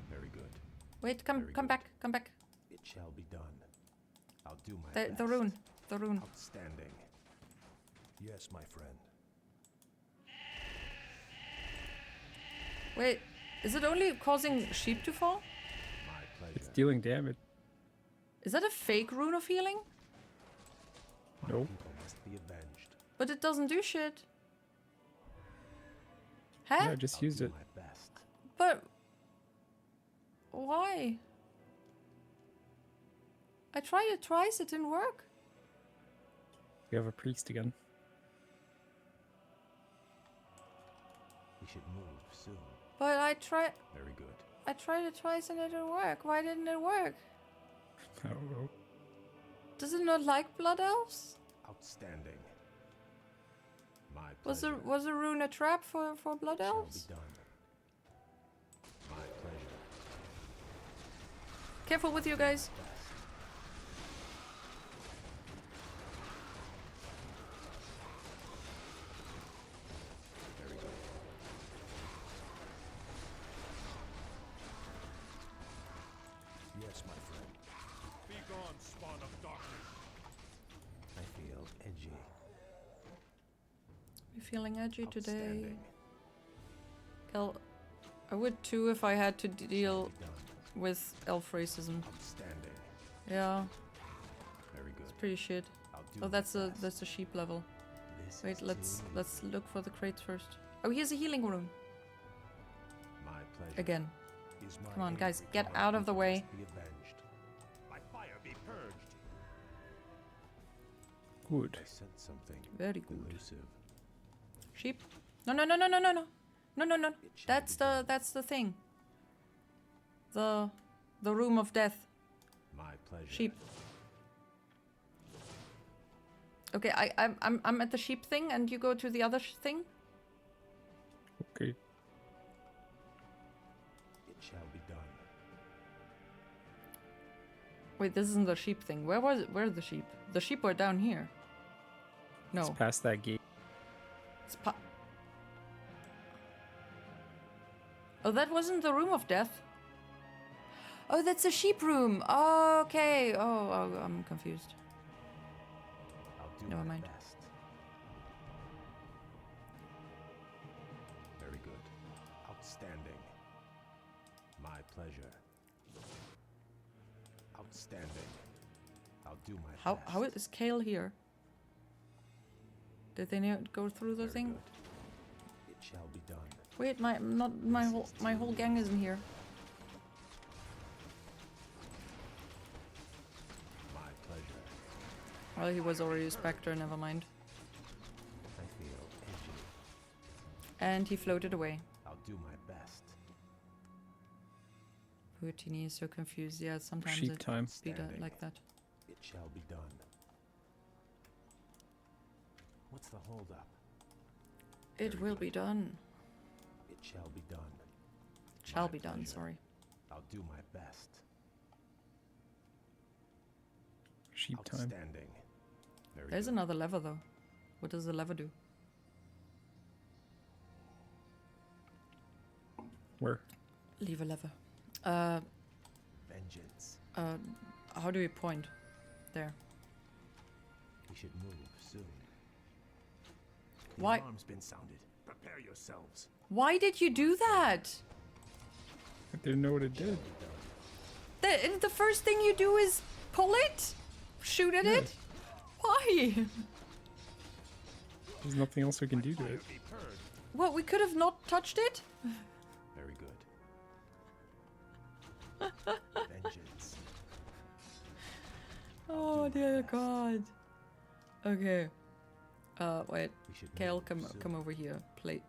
Very good. Wait, come Very come good. back. Come back. It shall be done. I'll do my best. The rune. The rune. Outstanding. Yes, my friend. Wait, is it only causing sheep to fall? My It's pleasure. dealing damage. Is that a fake rune of healing? My Nope. people must be avenged. But it doesn't do shit. Huh? Yeah, just I'll used do it. my best. But why? I tried it twice, it didn't work. We have a priest again. We should move soon. But I tried Very good. it twice and it didn't work. Why didn't it work? I don't know. Does it not like blood elves? Outstanding. My Was pleasure. a rune a trap for blood Shall be elves? done. My pleasure. Careful with you guys. Very good. Yes, my friend. Be gone, spawn of darkness. I feel edgy. You feeling edgy today? Outstanding. Kel, I would too if I had to deal Be done. with elf racism. Outstanding. Yeah, Very good. it's pretty shit. I'll do Oh, my that's a best. sheep level. This Wait, is let's too let's easy. look for the crates first. Oh, here's a healing rune My pleasure. again. Is my Come on, aid guys, get required? out of the People way. must be avenged. By fire be purged. Good. I sent something Very good. elusive. Sheep? No, no, no, no, no, no, no, no, no, no. It shall be done. That's the thing. The room of death. My pleasure. Sheep. Okay, I'm at the sheep thing, and you go to the other thing. Okay. It shall be done. Wait, this isn't the sheep thing. Where are the sheep? The sheep were down here. No, It's past that gate. it's Oh, that wasn't the room of death. Oh, that's a sheep room. Oh, okay. Oh, I'm confused. I'll do Never my mind. best. Very good. Outstanding. My pleasure. Outstanding. I'll do my How best. is Kale here? Did they not go through the Very thing? good. It shall be done. Wait, my whole gang isn't here. My pleasure. Well, he was already a specter. Never mind. I feel edgy. And he floated away. I'll do my best. Houdini is so confused. Yeah, sometimes Sheep it time. be Outstanding. like that. It shall be done. What's the holdup? It Very will good. be done. It shall be done. Shall My be done. pleasure. Sorry. I'll do my best. Sheep time. Outstanding. Very There's good. another lever though. What does the lever do? Where? Leave a lever. Vengeance. How do we point? There. We should move soon. The Why- alarm's been sounded. Prepare yourselves. Why did you do that? I didn't know what it did. The first thing you do is pull it? Shoot at Yeah. it? Why? There's nothing else we can do to it. Be purged. What, we could have not touched it? Very good. Vengeance. Oh dear God. Okay. Wait. We should Kale, move soon. come over here. Play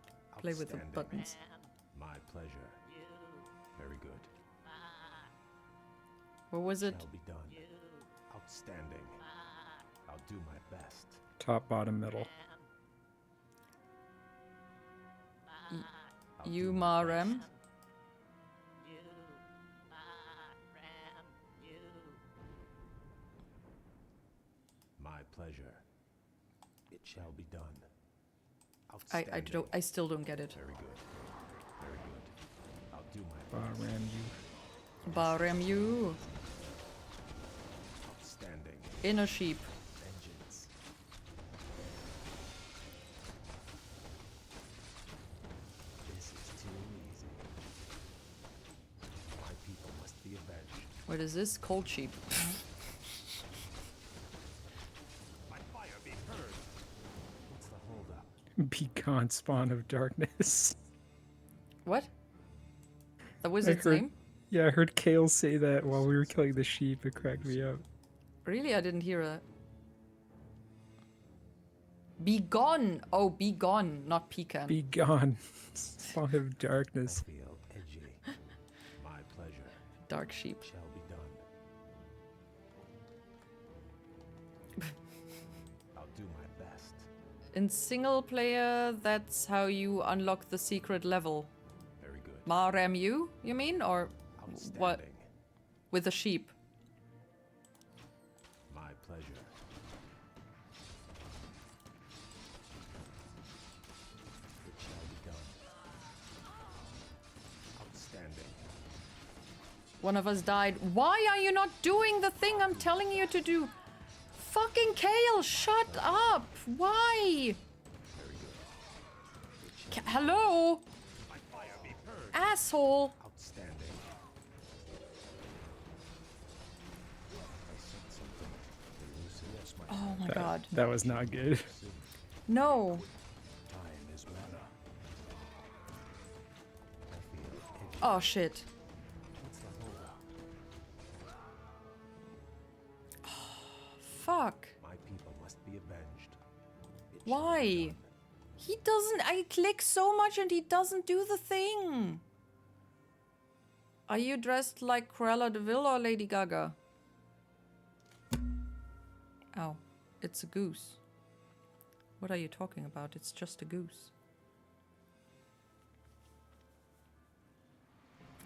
with the Outstanding. buttons. My pleasure. Very good. What was it? Shall be done. Outstanding. I'll do my best. Top, bottom, middle. I'll do You my Marem? best. My pleasure. It shall be done. Outstanding. I still don't get it. Very good. Very good. I'll do my Ram you. Barem you outstanding. in a sheep. Vengeance. This is too easy. My people must be avenged. What is this? Cold sheep. By fire be purged. What's the holdup? Be gone, spawn of darkness. What? That was its heard- name? Yeah, I heard Kale say that while we were killing the sheep. It cracked me up. Really? I didn't hear that. Be gone! Oh, be gone, not pecan. Be gone, spawn of I darkness. feel edgy. My pleasure Dark sheep. shall be done. In single player, that's how you unlock the secret level. Very good. Maremu, you mean? Or what? Outstanding. With the sheep. My pleasure. It shall be done. Outstanding. One of us died. Why are you not doing the thing I'm telling you to do? Fucking Kale, shut up! Why? Very good. Hello? My fire be purged. Asshole! Outstanding. I said something. Elusive. Yes, my Oh my god. That was not good. No. time is mana. I feel edgy. Oh shit. What's the holdup? Fuck. My people must be avenged. It shall be Why? done. He doesn't. I click so much and he doesn't do the thing. Are you dressed like Cruella de Vil or Lady Gaga? Oh, it's a goose. What are you talking about? It's just a goose.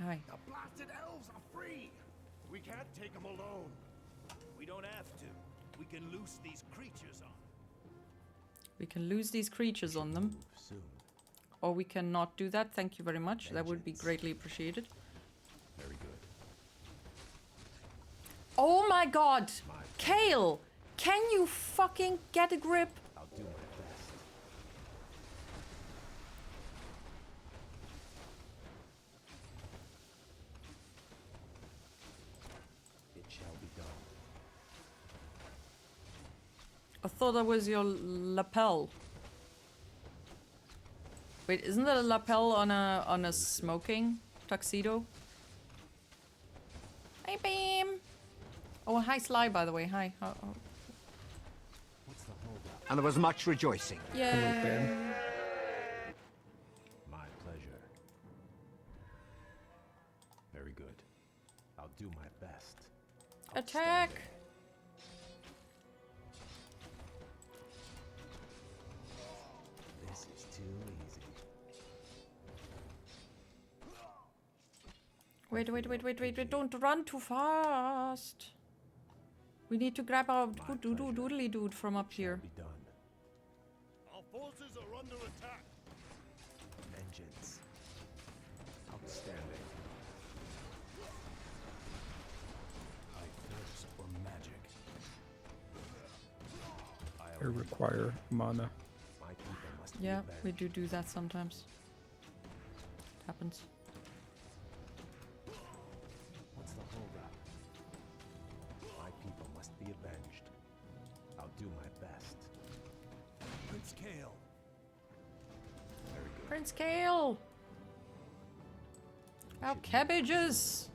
Hi. The blasted elves are free. We can't take them alone. We don't have to. We can loose these creatures on. We can lose these creatures on them. Soon. Or we cannot do that. Thank you very much. That would be greatly appreciated. Very good. Oh my god! Kale! Can you fucking get a grip? I'll do my best. It shall be done. I thought that was your lapel. Wait, isn't that a lapel on a smoking tuxedo? Hey, Beam! Oh, hi, Sly, by the way. Hi. What's the holdup? And there was much rejoicing. Yeah. My pleasure. Very good. I'll do my best. Attack! Outstanding. This is too easy. Wait, don't run too fast. We need to grab our doodly dude from up here. Be done. Our forces are under attack. Vengeance. Outstanding. I thirst for magic. I require mana. My people must be Yeah, avenged. we do that sometimes. It happens. What's the holdup? My people must be avenged. I'll do my best. Prince Kale. Very good. Prince Kale! Our cabbages!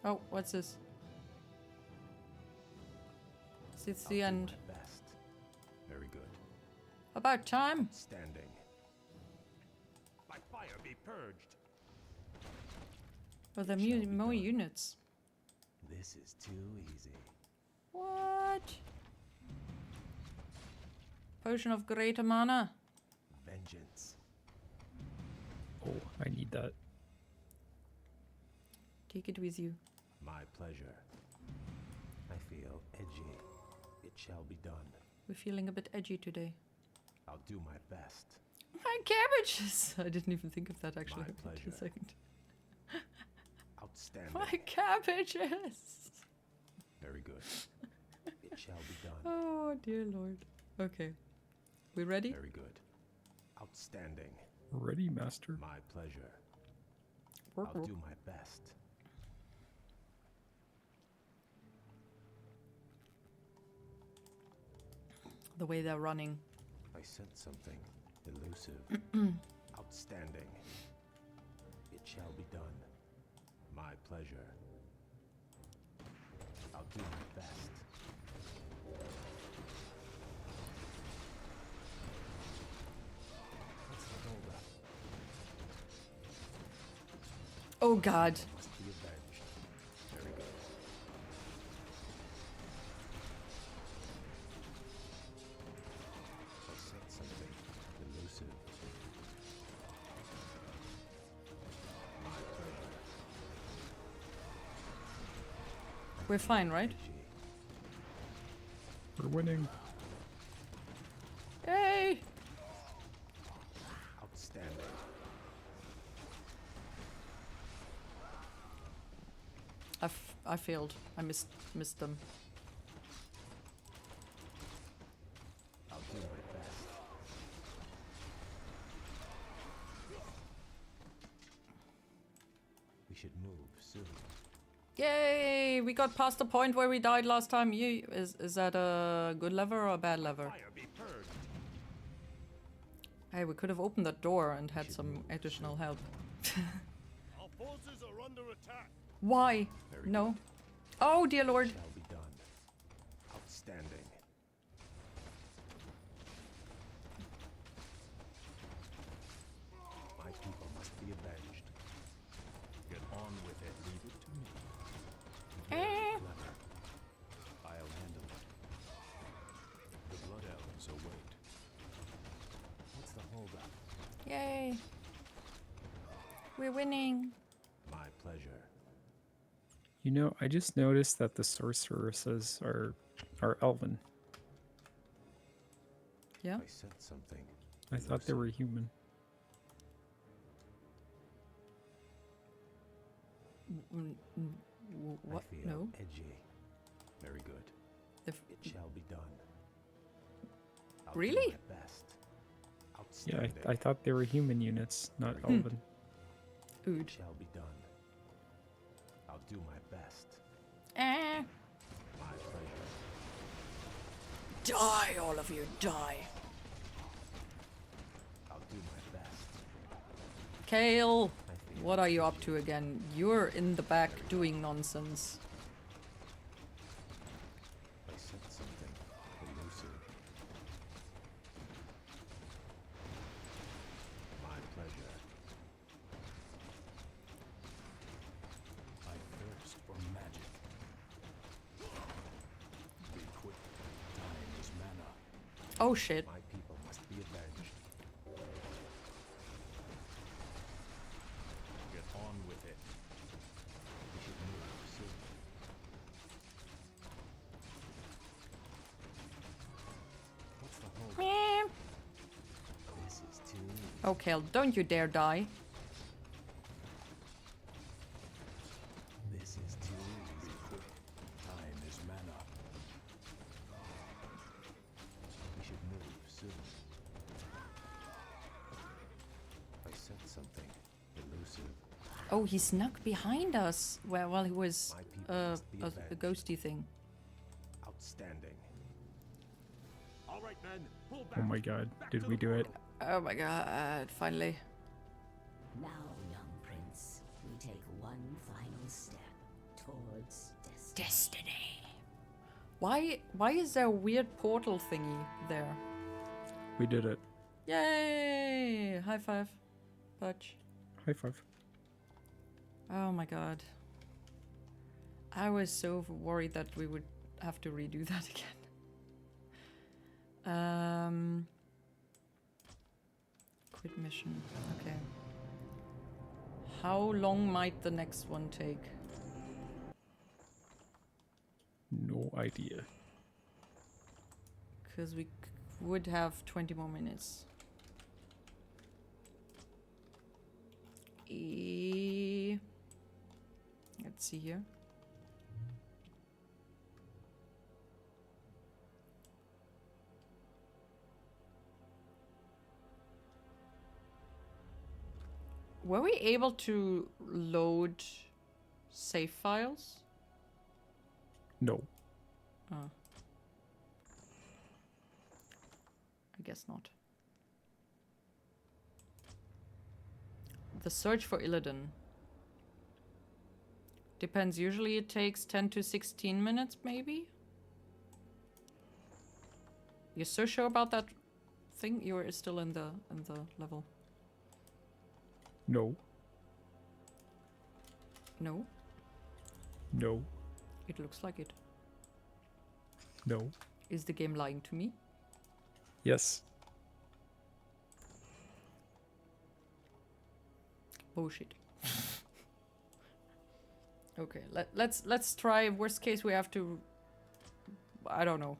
Oh, what's this? It's the I'll do end. my best. Very good. About time. Standing. My fire be purged. Oh, there Shall be more done. units. This is too easy. What? Potion of greater mana. Vengeance. Oh, I need that. Take it with you. My pleasure. I feel edgy. It shall be done. We're feeling a bit edgy today. I'll do my best. My cabbages! I didn't even think of that actually. My Wait a pleasure. second. Outstanding. My cabbages! Very good. It shall be done. Oh dear lord. Okay. We ready? Very good. Outstanding. Ready, master? My pleasure. Work, I'll work. do my best. The way they're running. I sent something elusive. Outstanding. It shall be done. My pleasure. I'll do my best. What's the holdup? Oh god. Must be avenged. Very good. We're fine, right? We're winning. Yay! Outstanding. I failed. I missed them. I'll do my best. We should move soon. Yay! We got past the point where we died last time. Is that a good lever or a bad lever? Fire be purged. Hey, we could have opened that door and had some additional help. Our forces are under attack. Why? No. Oh, dear lord. Shall be done. Outstanding. My people must be avenged. Get on with it. Leave it to me. Eh. Very clever. I'll handle it. The Blood Elves await. What's the holdup? Yay. We're winning. My pleasure. You know, I just noticed that the sorceresses are elven. Yeah. I said something. I thought they were human. What? I feel No. edgy. Very good. If- It shall be done. I'll Really? do my best. Yeah, Outstanding. I thought they were human units, not elven. Ood. It shall be done. I'll do my best. Eh. My pleasure. Die, all of you, die. I'll do my best. Kale, I feel what are you up to again? You're in the back doing nonsense. I said something elusive. My pleasure. I thirst for magic. Be quick. Time is mana. Oh shit. My people must be avenged. Get on with it. We should move soon. What's the hold? Meow. This is too easy. Oh, Kale, don't you dare die. This is too easy. Quick. Time is mana. We should move soon. I said something elusive. Oh, he snuck behind us while he was My people must be a avenged. ghosty thing. Outstanding. All right, men. Pull back. Oh my god, Back did to we the do it? portal. Oh my god, finally. Now, young prince, we take one final step towards destiny. Why is there a weird portal thingy there? We did it. Yay! High five. Budge. High five. Oh my god. I was so worried that we would have to redo that again. Quit mission. Okay. How long might the next one take? No idea. Because we would have 20 more minutes. Let's see here. Were we able to load save files? No. Oh. I guess not. The search for Illidan. Depends. Usually it takes 10 to 16 minutes, maybe? You're so sure about that thing? You're still in the level. No. No? No. It looks like it. No. Is the game lying to me? Yes. Bullshit. Okay, let's try. Worst case, we have to. I don't know.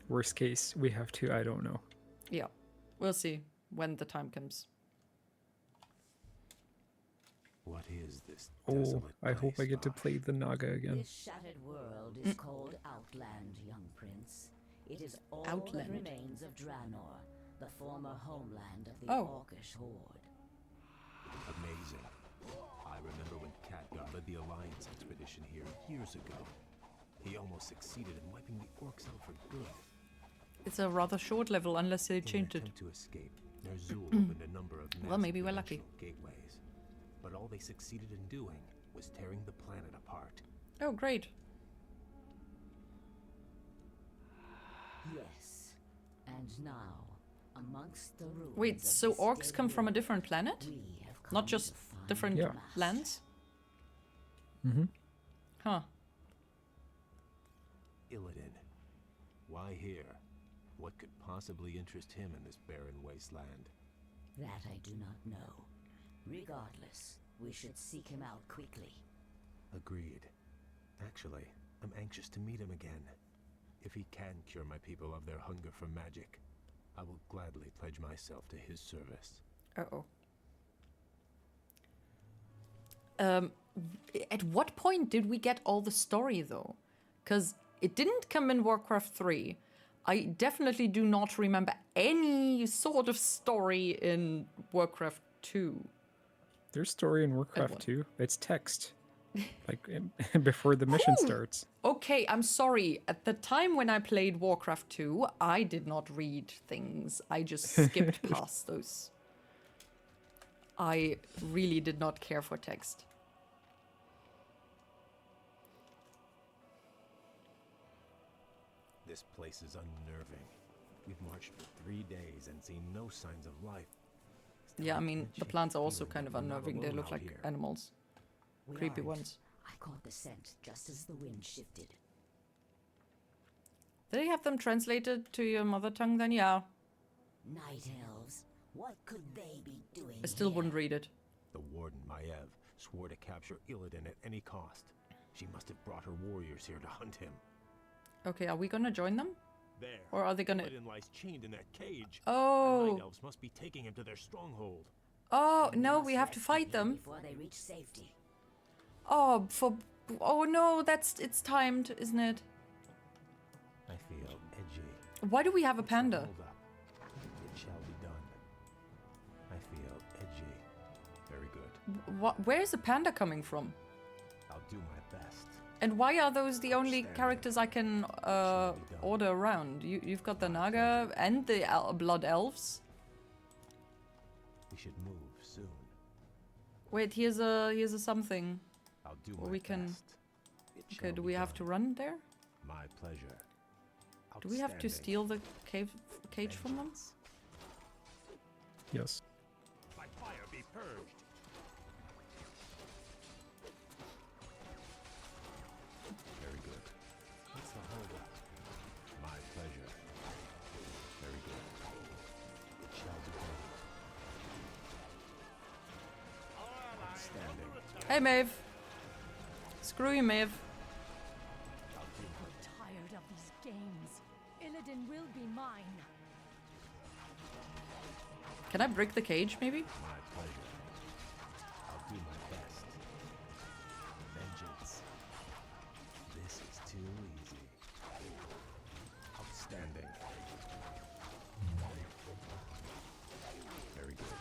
Worst case, we have to. I don't know. Yeah, we'll see when the time comes. What is this Oh, desolate I hope I place, get to Vash? play the Naga again. This shattered world is called Outland, young prince. It is all Outland. that remains of Draenor, the former homeland of the Oh. Orcish horde. Amazing. I remember when Khadgar led the Alliance expedition here years ago. He almost succeeded in wiping the orcs out for good. It's a rather short level unless they In an changed it. attempt to escape, Ner'zhul opened a number of Well, maybe massive we're lucky. dimensional gateways. But all they succeeded in doing was tearing the planet apart. Oh, great. Yes. And now, amongst the ruins Wait, of so this orcs dead come from a world, different planet? we have come Not just to find different Yeah. master. lands? Mm-hmm. Huh. Illidan. Why here? What could possibly interest him in this barren wasteland? That I do not know. Regardless, we should seek him out quickly. Agreed. Actually, I'm anxious to meet him again. If he can cure my people of their hunger for magic, I will gladly pledge myself to his service. Uh-oh. At what point did we get all the story, though? Because it didn't come in Warcraft 3. I definitely do not remember any sort of story in Warcraft 2. There's story in Warcraft what? 2. It's text. Like before the mission Oh! starts. Okay, I'm sorry. At the time when I played Warcraft 2, I did not read things. I just skipped past those. I really did not care for text. This place is unnerving. We've marched for 3 days and seen no signs of life. Still, Yeah, I mean, can't the shake plants are the also feeling kind that of we're not unnerving. They alone look out like here. animals. We Creepy aren't. ones. I caught the scent just as the wind shifted. Did they have them translated to your mother tongue then? Yeah. Night elves. What could they be doing I still here? wouldn't read it. The warden, Maiev, swore to capture Illidan at any cost. She must have brought her warriors here to hunt him. Okay, are we gonna join them? There. Or are they gonna... Illidan lies chained in that cage. The Oh! night elves must be taking him to their stronghold. Oh, We no, must we have to rescue fight him them. before they reach safety. Oh, for... Oh no, it's timed, isn't it? I feel edgy. Why do we have a What's the panda? holdup? It shall be done. I feel edgy. Very good. Where's the panda coming from? I'll do my best. And why are those the only Outstanding. characters I can Shall be done. order around? You've got the Naga and the Blood Elves. We should move soon. Wait, here's a something. I'll do Well, my we can- best. It Okay, shall do be we have done. to run there? My pleasure. Do we have to Outstanding. steal the cage from them? Vengeance. Yes. By fire be purged. Very good. What's the holdup? My pleasure. Very good. It shall be done. Outstanding. Hey, Maeve. Screw you, Maeve. I'm tired of these games. Illidan will be mine. Can I break the cage, maybe? My pleasure. I'll do my best. Vengeance. This is too easy. Outstanding. Very good.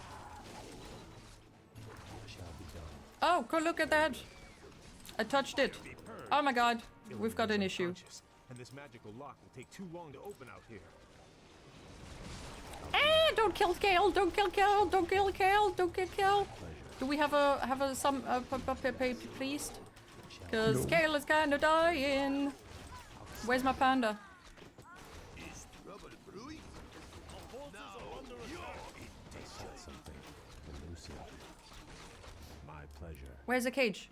Shall be done. Oh, go look at that. I touched it. Oh my god. We've got an Illidan's issue. unconscious, and this magical lock will take too long to open out here. Eh, don't kill Kale. Don't kill Kale. Don't kill Kale. Don't kill Kale. Do we have a priest? Because No. Kale is kind of dying. Where's my panda? Taste out something. Elusive. My pleasure. Where's the cage?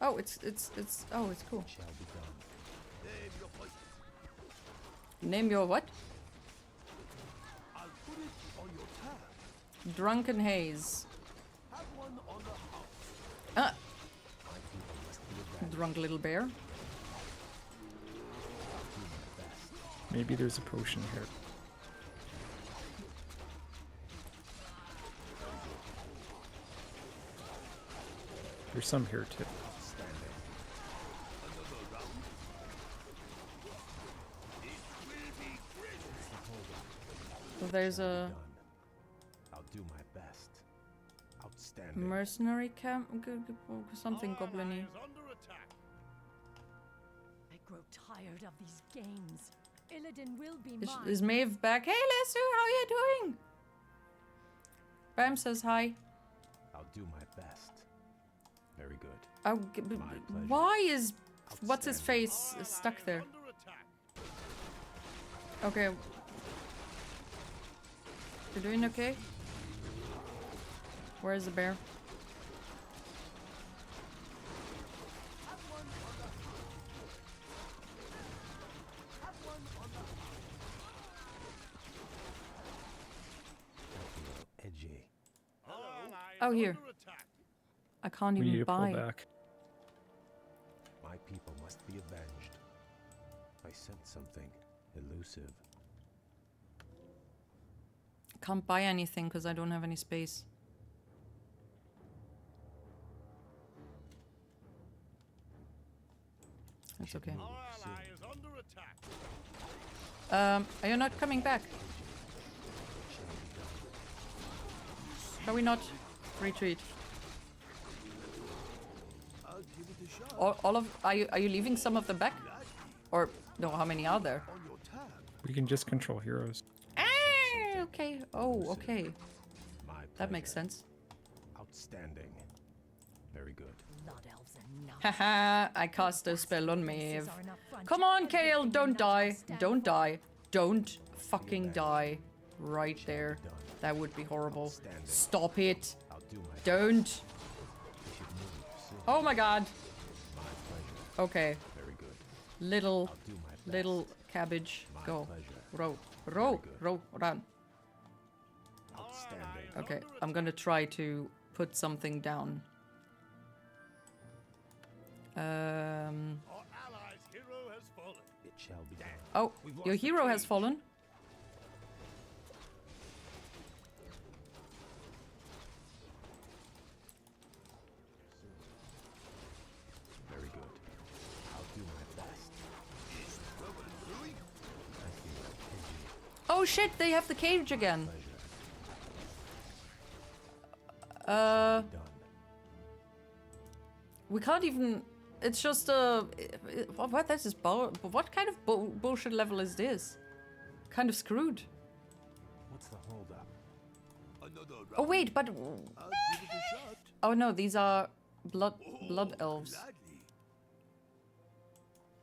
Oh, it's cool. Shall be done. Name your what? I'll put it on your tab. Drunken Haze. Have one Ah! Drunk little bear. Maybe there's a potion here. There's some here too. So there's a Done. I'll do my best. Outstanding. mercenary camp, something goblin-y. Is under attack. I grow tired of these games. Illidan will be Is, mine. is Maeve back? Hey, Lesu, how you doing? Bam says hi. I'll do my best. Very good. Oh, pleasure. why is what's his face stuck there? Under attack. Okay. You're doing okay? Where's the bear? Edgy. Oh, here. I can't We need even to pull buy. back. My people must be avenged. I sense something elusive. Can't buy anything because I don't have any space. That's okay. Our ally is under attack. Are you not coming back? Shall we not retreat? I'll give it a shot. All of are you leaving some of them back? Or no? How many are there? On your tab. We can just control heroes. Ah, okay. Oh, okay. My That makes pleasure. sense. Outstanding. Very good. Blood elves enough. Haha, I cast a spell on Maeve. Races are an affront Come to on, Kale, everything don't United die. stand Don't for. die. Don't fucking die. Right there. Done. That would be horrible. Outstanding. Stop it. I'll do my Don't. We should move soon. Oh my god. My pleasure. Okay. Very good. Little, I'll do my best. little cabbage. My Go. pleasure. Row. Row. good. Row. Run. Outstanding. Okay. I'm gonna try to put something down. Our allies' hero has fallen. It shall be done. Oh, We've your lost the hero has cage. fallen. Very good. I'll do my best. I feel edgy. Oh shit, they have the cage again. Pleasure. Done. We can't even. It's just what? This is what kind of bullshit level is this? Kind of screwed. What's the holdup? Another round. Oh wait, but I'll give it a shot. oh no, these are blood elves. Gladly.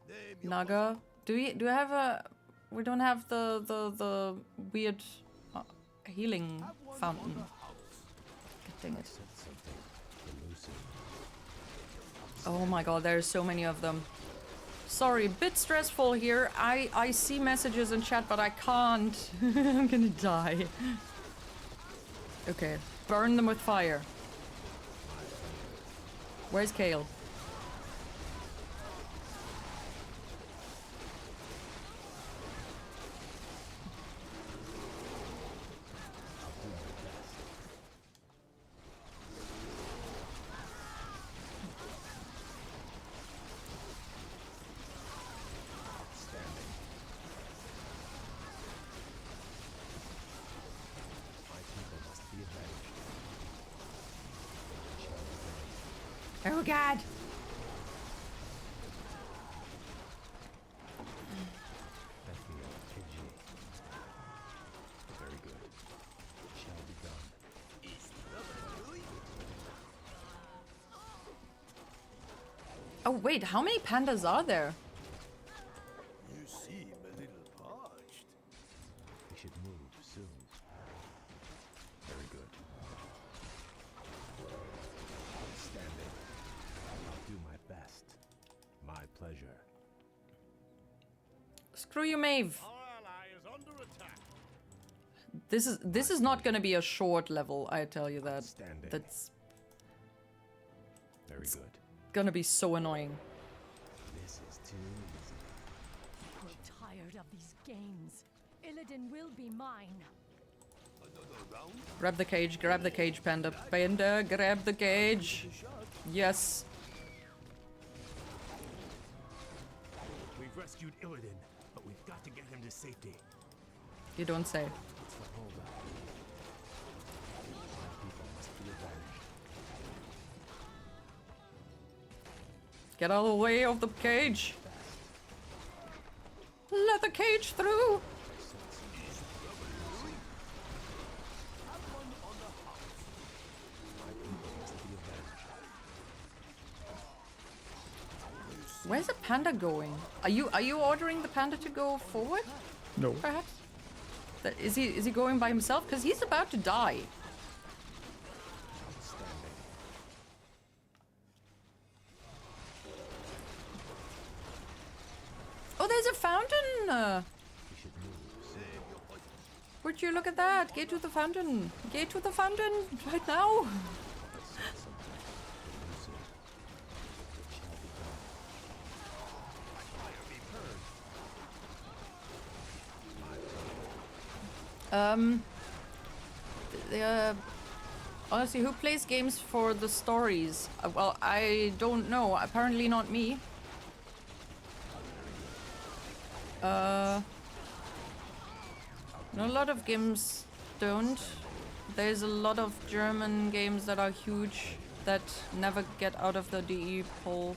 Name your Naga, do you have a? We don't have the weird healing fountain. God dang it. Sense something elusive. Oh my god, there's so many of them. Sorry, bit stressful here. I see messages in chat, but I can't. I'm gonna die. Okay, burn them with fire. Where's Kale? My people must be avenged. Oh god! I feel edgy. Very good. It shall be done. Oh wait, how many pandas are there? You seem a little parched. We should move soon. Very good. Outstanding. I'll do my best. My pleasure. Screw you, Maeve. Our ally is under attack. This is not gonna be a short level, I tell you that. Outstanding. That's Very good. Gonna be so annoying. This is too easy. I grow tired of these games. Illidan will be mine. Grab the cage, Panda. Panda, grab the cage. Yes. We've rescued Illidan, but we've got to get him to safety. You don't say. What's the holdup? My people must be avenged. Get out of the way of the cage. Let the cage through. Where's the panda going? Are you ordering the panda to go forward? No. Perhaps. Is he going by himself? Because he's about to die. Oh, there's a fountain! Would you look at that? Get to the fountain! Get to the fountain right now! Honestly, who plays games for the stories? Well, I don't know. Apparently not me. A lot of games don't. There's a lot of German games that are huge that never get out of the DE poll.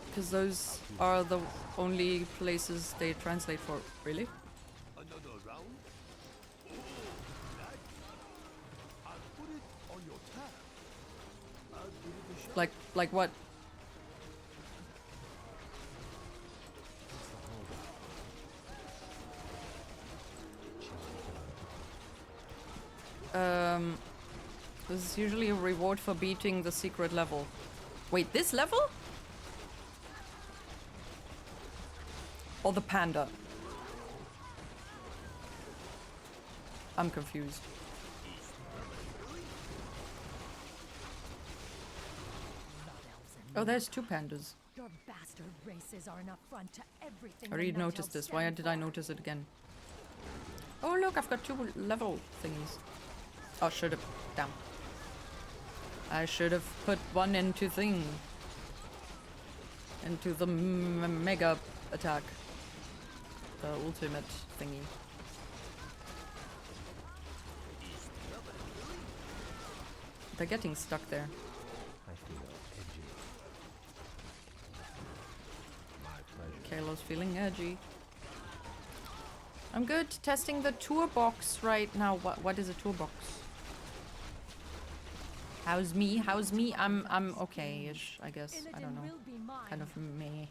Because those are the only places they translate for. Really? Another round? Oh, that. I'll put it on your tab. I'll give it a shot. Like what? This is usually a reward for beating the secret level. Wait, this level? Or the panda? I'm confused. Oh, there's two pandas. Your bastard races are an affront to everything. I already noticed this. Why did I notice it again? Oh, look, I've got two level thingies. Oh, should have. Damn. I should have put one into thing. Into the mega attack. The ultimate thingy. They're getting stuck there. I feel edgy. My pleasure. Kalo's feeling edgy. I'm good. Testing the tour box right now. What is a tour box? How's me? How's me? I'm okay-ish, I guess. I don't know. Kind of meh.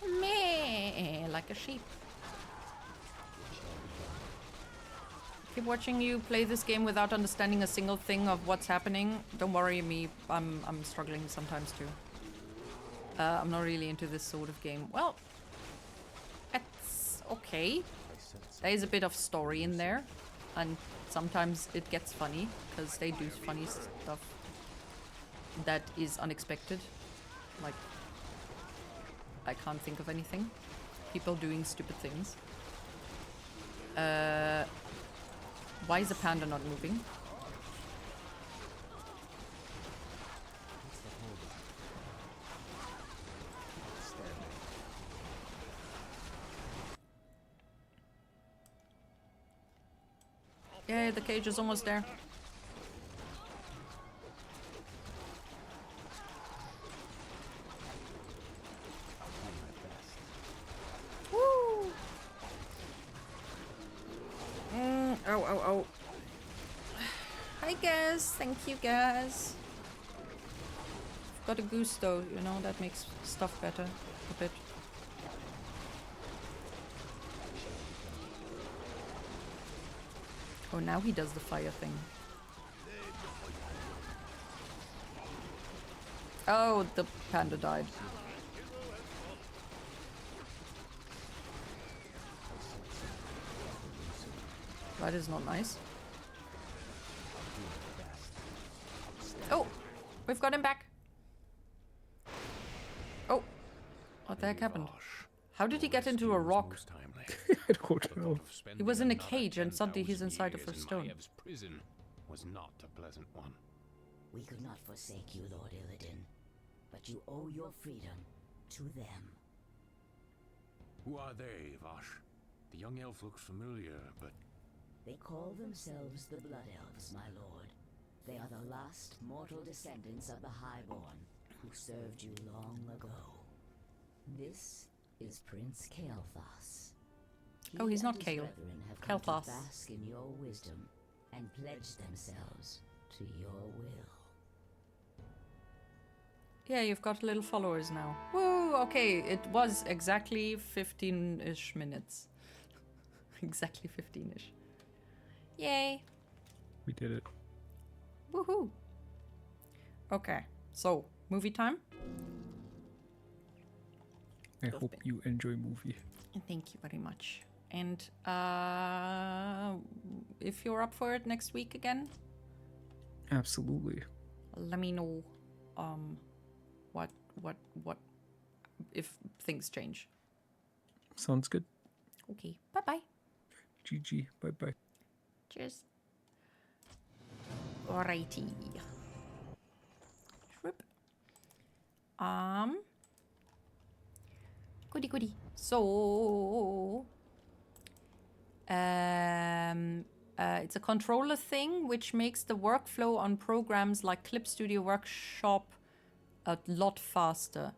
Meh, like a sheep. Keep watching you play this game without understanding a single thing of what's happening. Don't worry me. I'm struggling sometimes too. I'm not really into this sort of game. Well, it's okay. There is a bit of story in there, and sometimes it gets funny because they do funny stuff that is unexpected. Like, I can't think of anything. People doing stupid things. Why is the panda not moving? Yeah, the cage is almost there. Woo! Oh. Hi, guys. Thank you, guys. Got a gusto, you know, that makes stuff better a bit. Oh, now he does the fire thing. Oh, the panda died. That is not nice. Oh, we've got him back. What the heck happened? Vash, How did he get your into a rescue was rock? most timely. I The don't thought know. of spending was in a another cage and suddenly he's 10,000 inside of a years in stone. Maev's prison was not a pleasant one. We could not forsake you, Lord Illidan, but you owe your freedom to them. Who are they, Vash? The young elf looks familiar, but They call themselves the Blood Elves, my lord. They are the last mortal descendants of the Highborn, who served you long ago. This is Prince Kael'thas. Oh, he's He not and his Kael. brethren have come Kael'thas. to bask in your wisdom and pledge themselves to your will. Yeah, you've got little followers now. Woo! Okay, it was exactly 15-ish minutes. Exactly 15-ish. Yay! We did it. Woohoo! Okay, so movie time. I hope you enjoy movie. Thank you very much. And if you're up for it next week again, Absolutely. let me know what if things change. Sounds good. Okay, bye-bye. GG. Bye bye. Cheers. Alrighty. Shrimp. Goody goody. So it's a controller thing which makes the workflow on programs like Clip Studio Workshop a lot faster.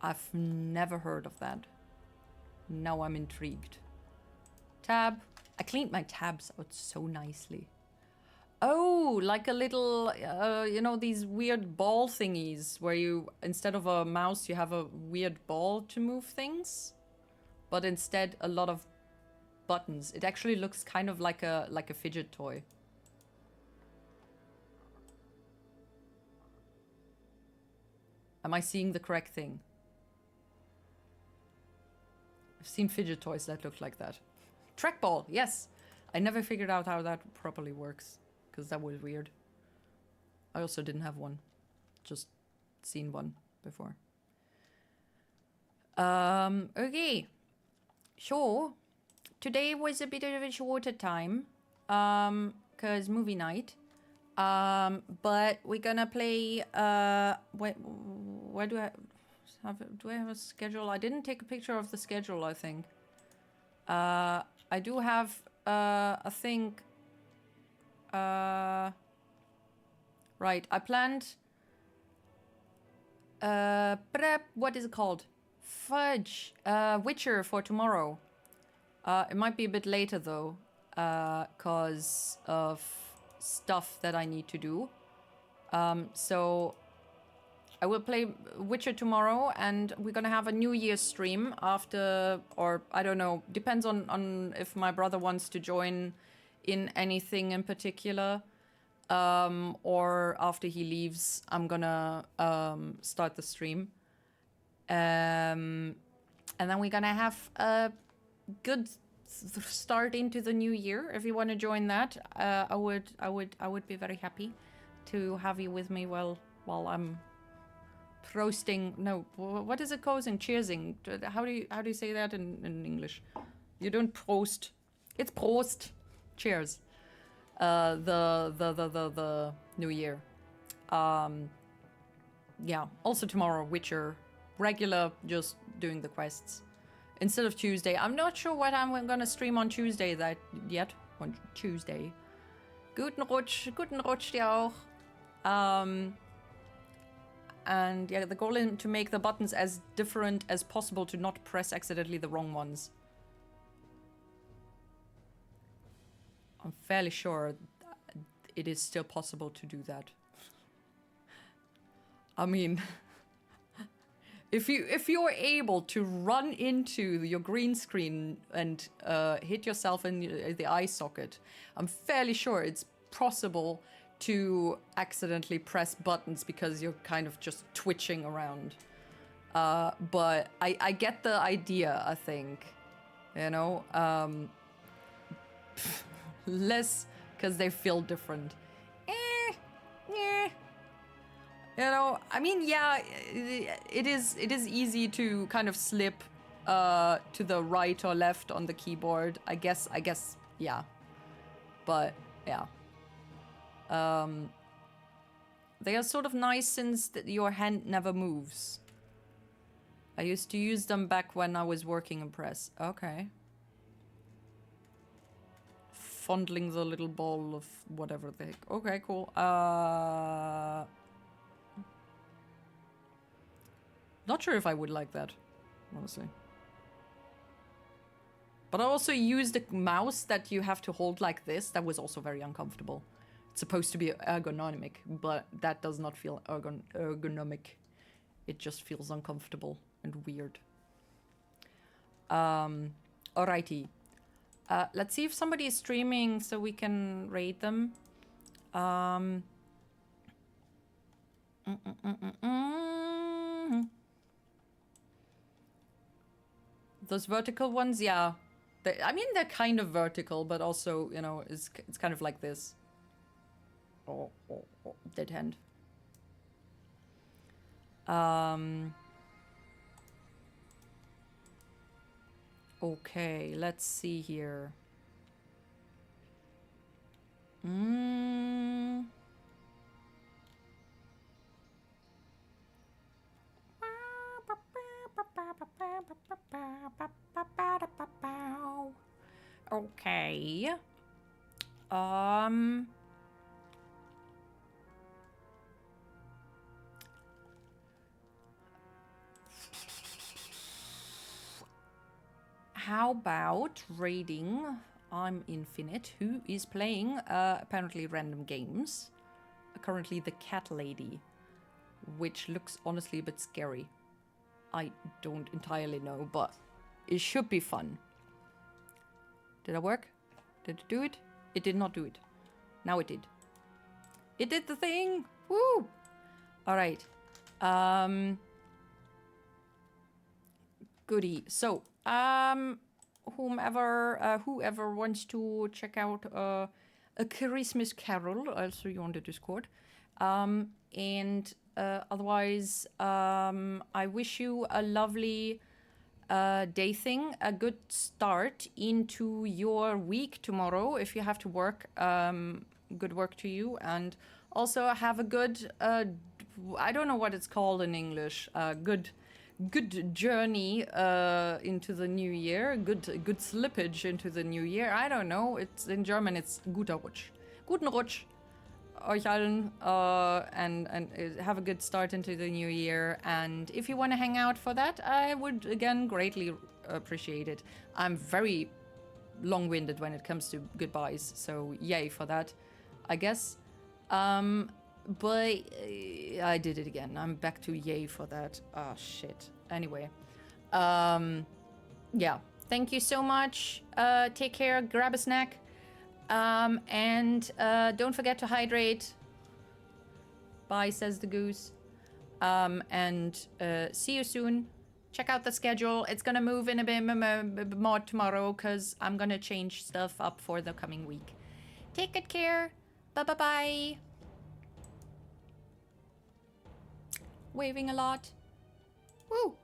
I've never heard of that. Now I'm intrigued. Tab. I cleaned my tabs out so nicely. Oh, like a little, you know, these weird ball thingies where you, instead of a mouse, you have a weird ball to move things. But instead, a lot of buttons. It actually looks kind of like a fidget toy. Am I seeing the correct thing? I've seen fidget toys that look like that. Trackball, yes. I never figured out how that properly works, because that was weird. I also didn't have one. Just seen one before. Okay. Sure. Today was a bit of a shorter time, because movie night. But we're gonna play, where do I have a schedule? I didn't take a picture of the schedule, I think. I do have, I think, right, I planned, what is it called? Fudge, Witcher for tomorrow. It might be a bit later though, cause of stuff that I need to do. So I will play Witcher tomorrow, and we're gonna have a New Year's stream after, or I don't know, depends on if my brother wants to join in anything in particular, or after he leaves, I'm gonna start the stream. And then we're gonna have a good start into the new year. If you want to join that, I would be very happy to have you with me while I'm proasting. No, what is it called in cheersing? How do you say that in English? You don't proast. It's prost. Cheers. The new year. Yeah. Also tomorrow, Witcher, regular, just doing the quests instead of Tuesday. I'm not sure what I'm gonna stream on Tuesday yet. On Tuesday. Guten Rutsch dir auch. And yeah, the goal is to make the buttons as different as possible to not press accidentally the wrong ones. I'm fairly sure it is still possible to do that. I mean, if you're able to run into your green screen and hit yourself in the eye socket, I'm fairly sure it's possible to accidentally press buttons because you're kind of just twitching around. But I get the idea, I think. You know? Less because they feel different. You know, I mean, yeah, it is easy to kind of slip to the right or left on the keyboard. I guess, yeah. But yeah. They are sort of nice since your hand never moves. I used to use them back when I was working in press. Okay. Fondling the little ball of whatever the heck. Okay, cool. Not sure if I would like that, honestly. But I also used a mouse that you have to hold like this. That was also very uncomfortable. It's supposed to be ergonomic, but that does not feel ergonomic. It just feels uncomfortable and weird. Alrighty. Let's see if somebody is streaming so we can raid them. Those vertical ones, yeah. I mean, they're kind of vertical, but also, you know, it's kind of like this. Oh, dead hand. Okay, let's see here. Okay. How about raiding I'm Infinite, who is playing apparently random games. Currently the Cat Lady, which looks honestly a bit scary. I don't entirely know, but it should be fun. Did that work? Did it do it? It did not do it. Now it did. It did the thing! Woo! Alright. Goody. So, whoever wants to check out a Christmas Carol, I'll show you on the Discord. Otherwise, I wish you a lovely day thing, a good start into your week tomorrow. If you have to work, good work to you, and also have a good, I don't know what it's called in English, good journey into the new year, good slippage into the new year. I don't know. It's in German. It's guter Rutsch. Guten Rutsch, euch allen, and have a good start into the new year. And if you want to hang out for that, I would again greatly appreciate it. I'm very long-winded when it comes to goodbyes, so yay for that, I guess. But I did it again. I'm back to yay for that. Ah, shit. Anyway. Yeah. Thank you so much. Take care. Grab a snack. And don't forget to hydrate. Bye, says the goose. And see you soon. Check out the schedule. It's gonna move in a bit more tomorrow because I'm gonna change stuff up for the coming week. Take good care. Bye-bye-bye. Waving a lot. Woo!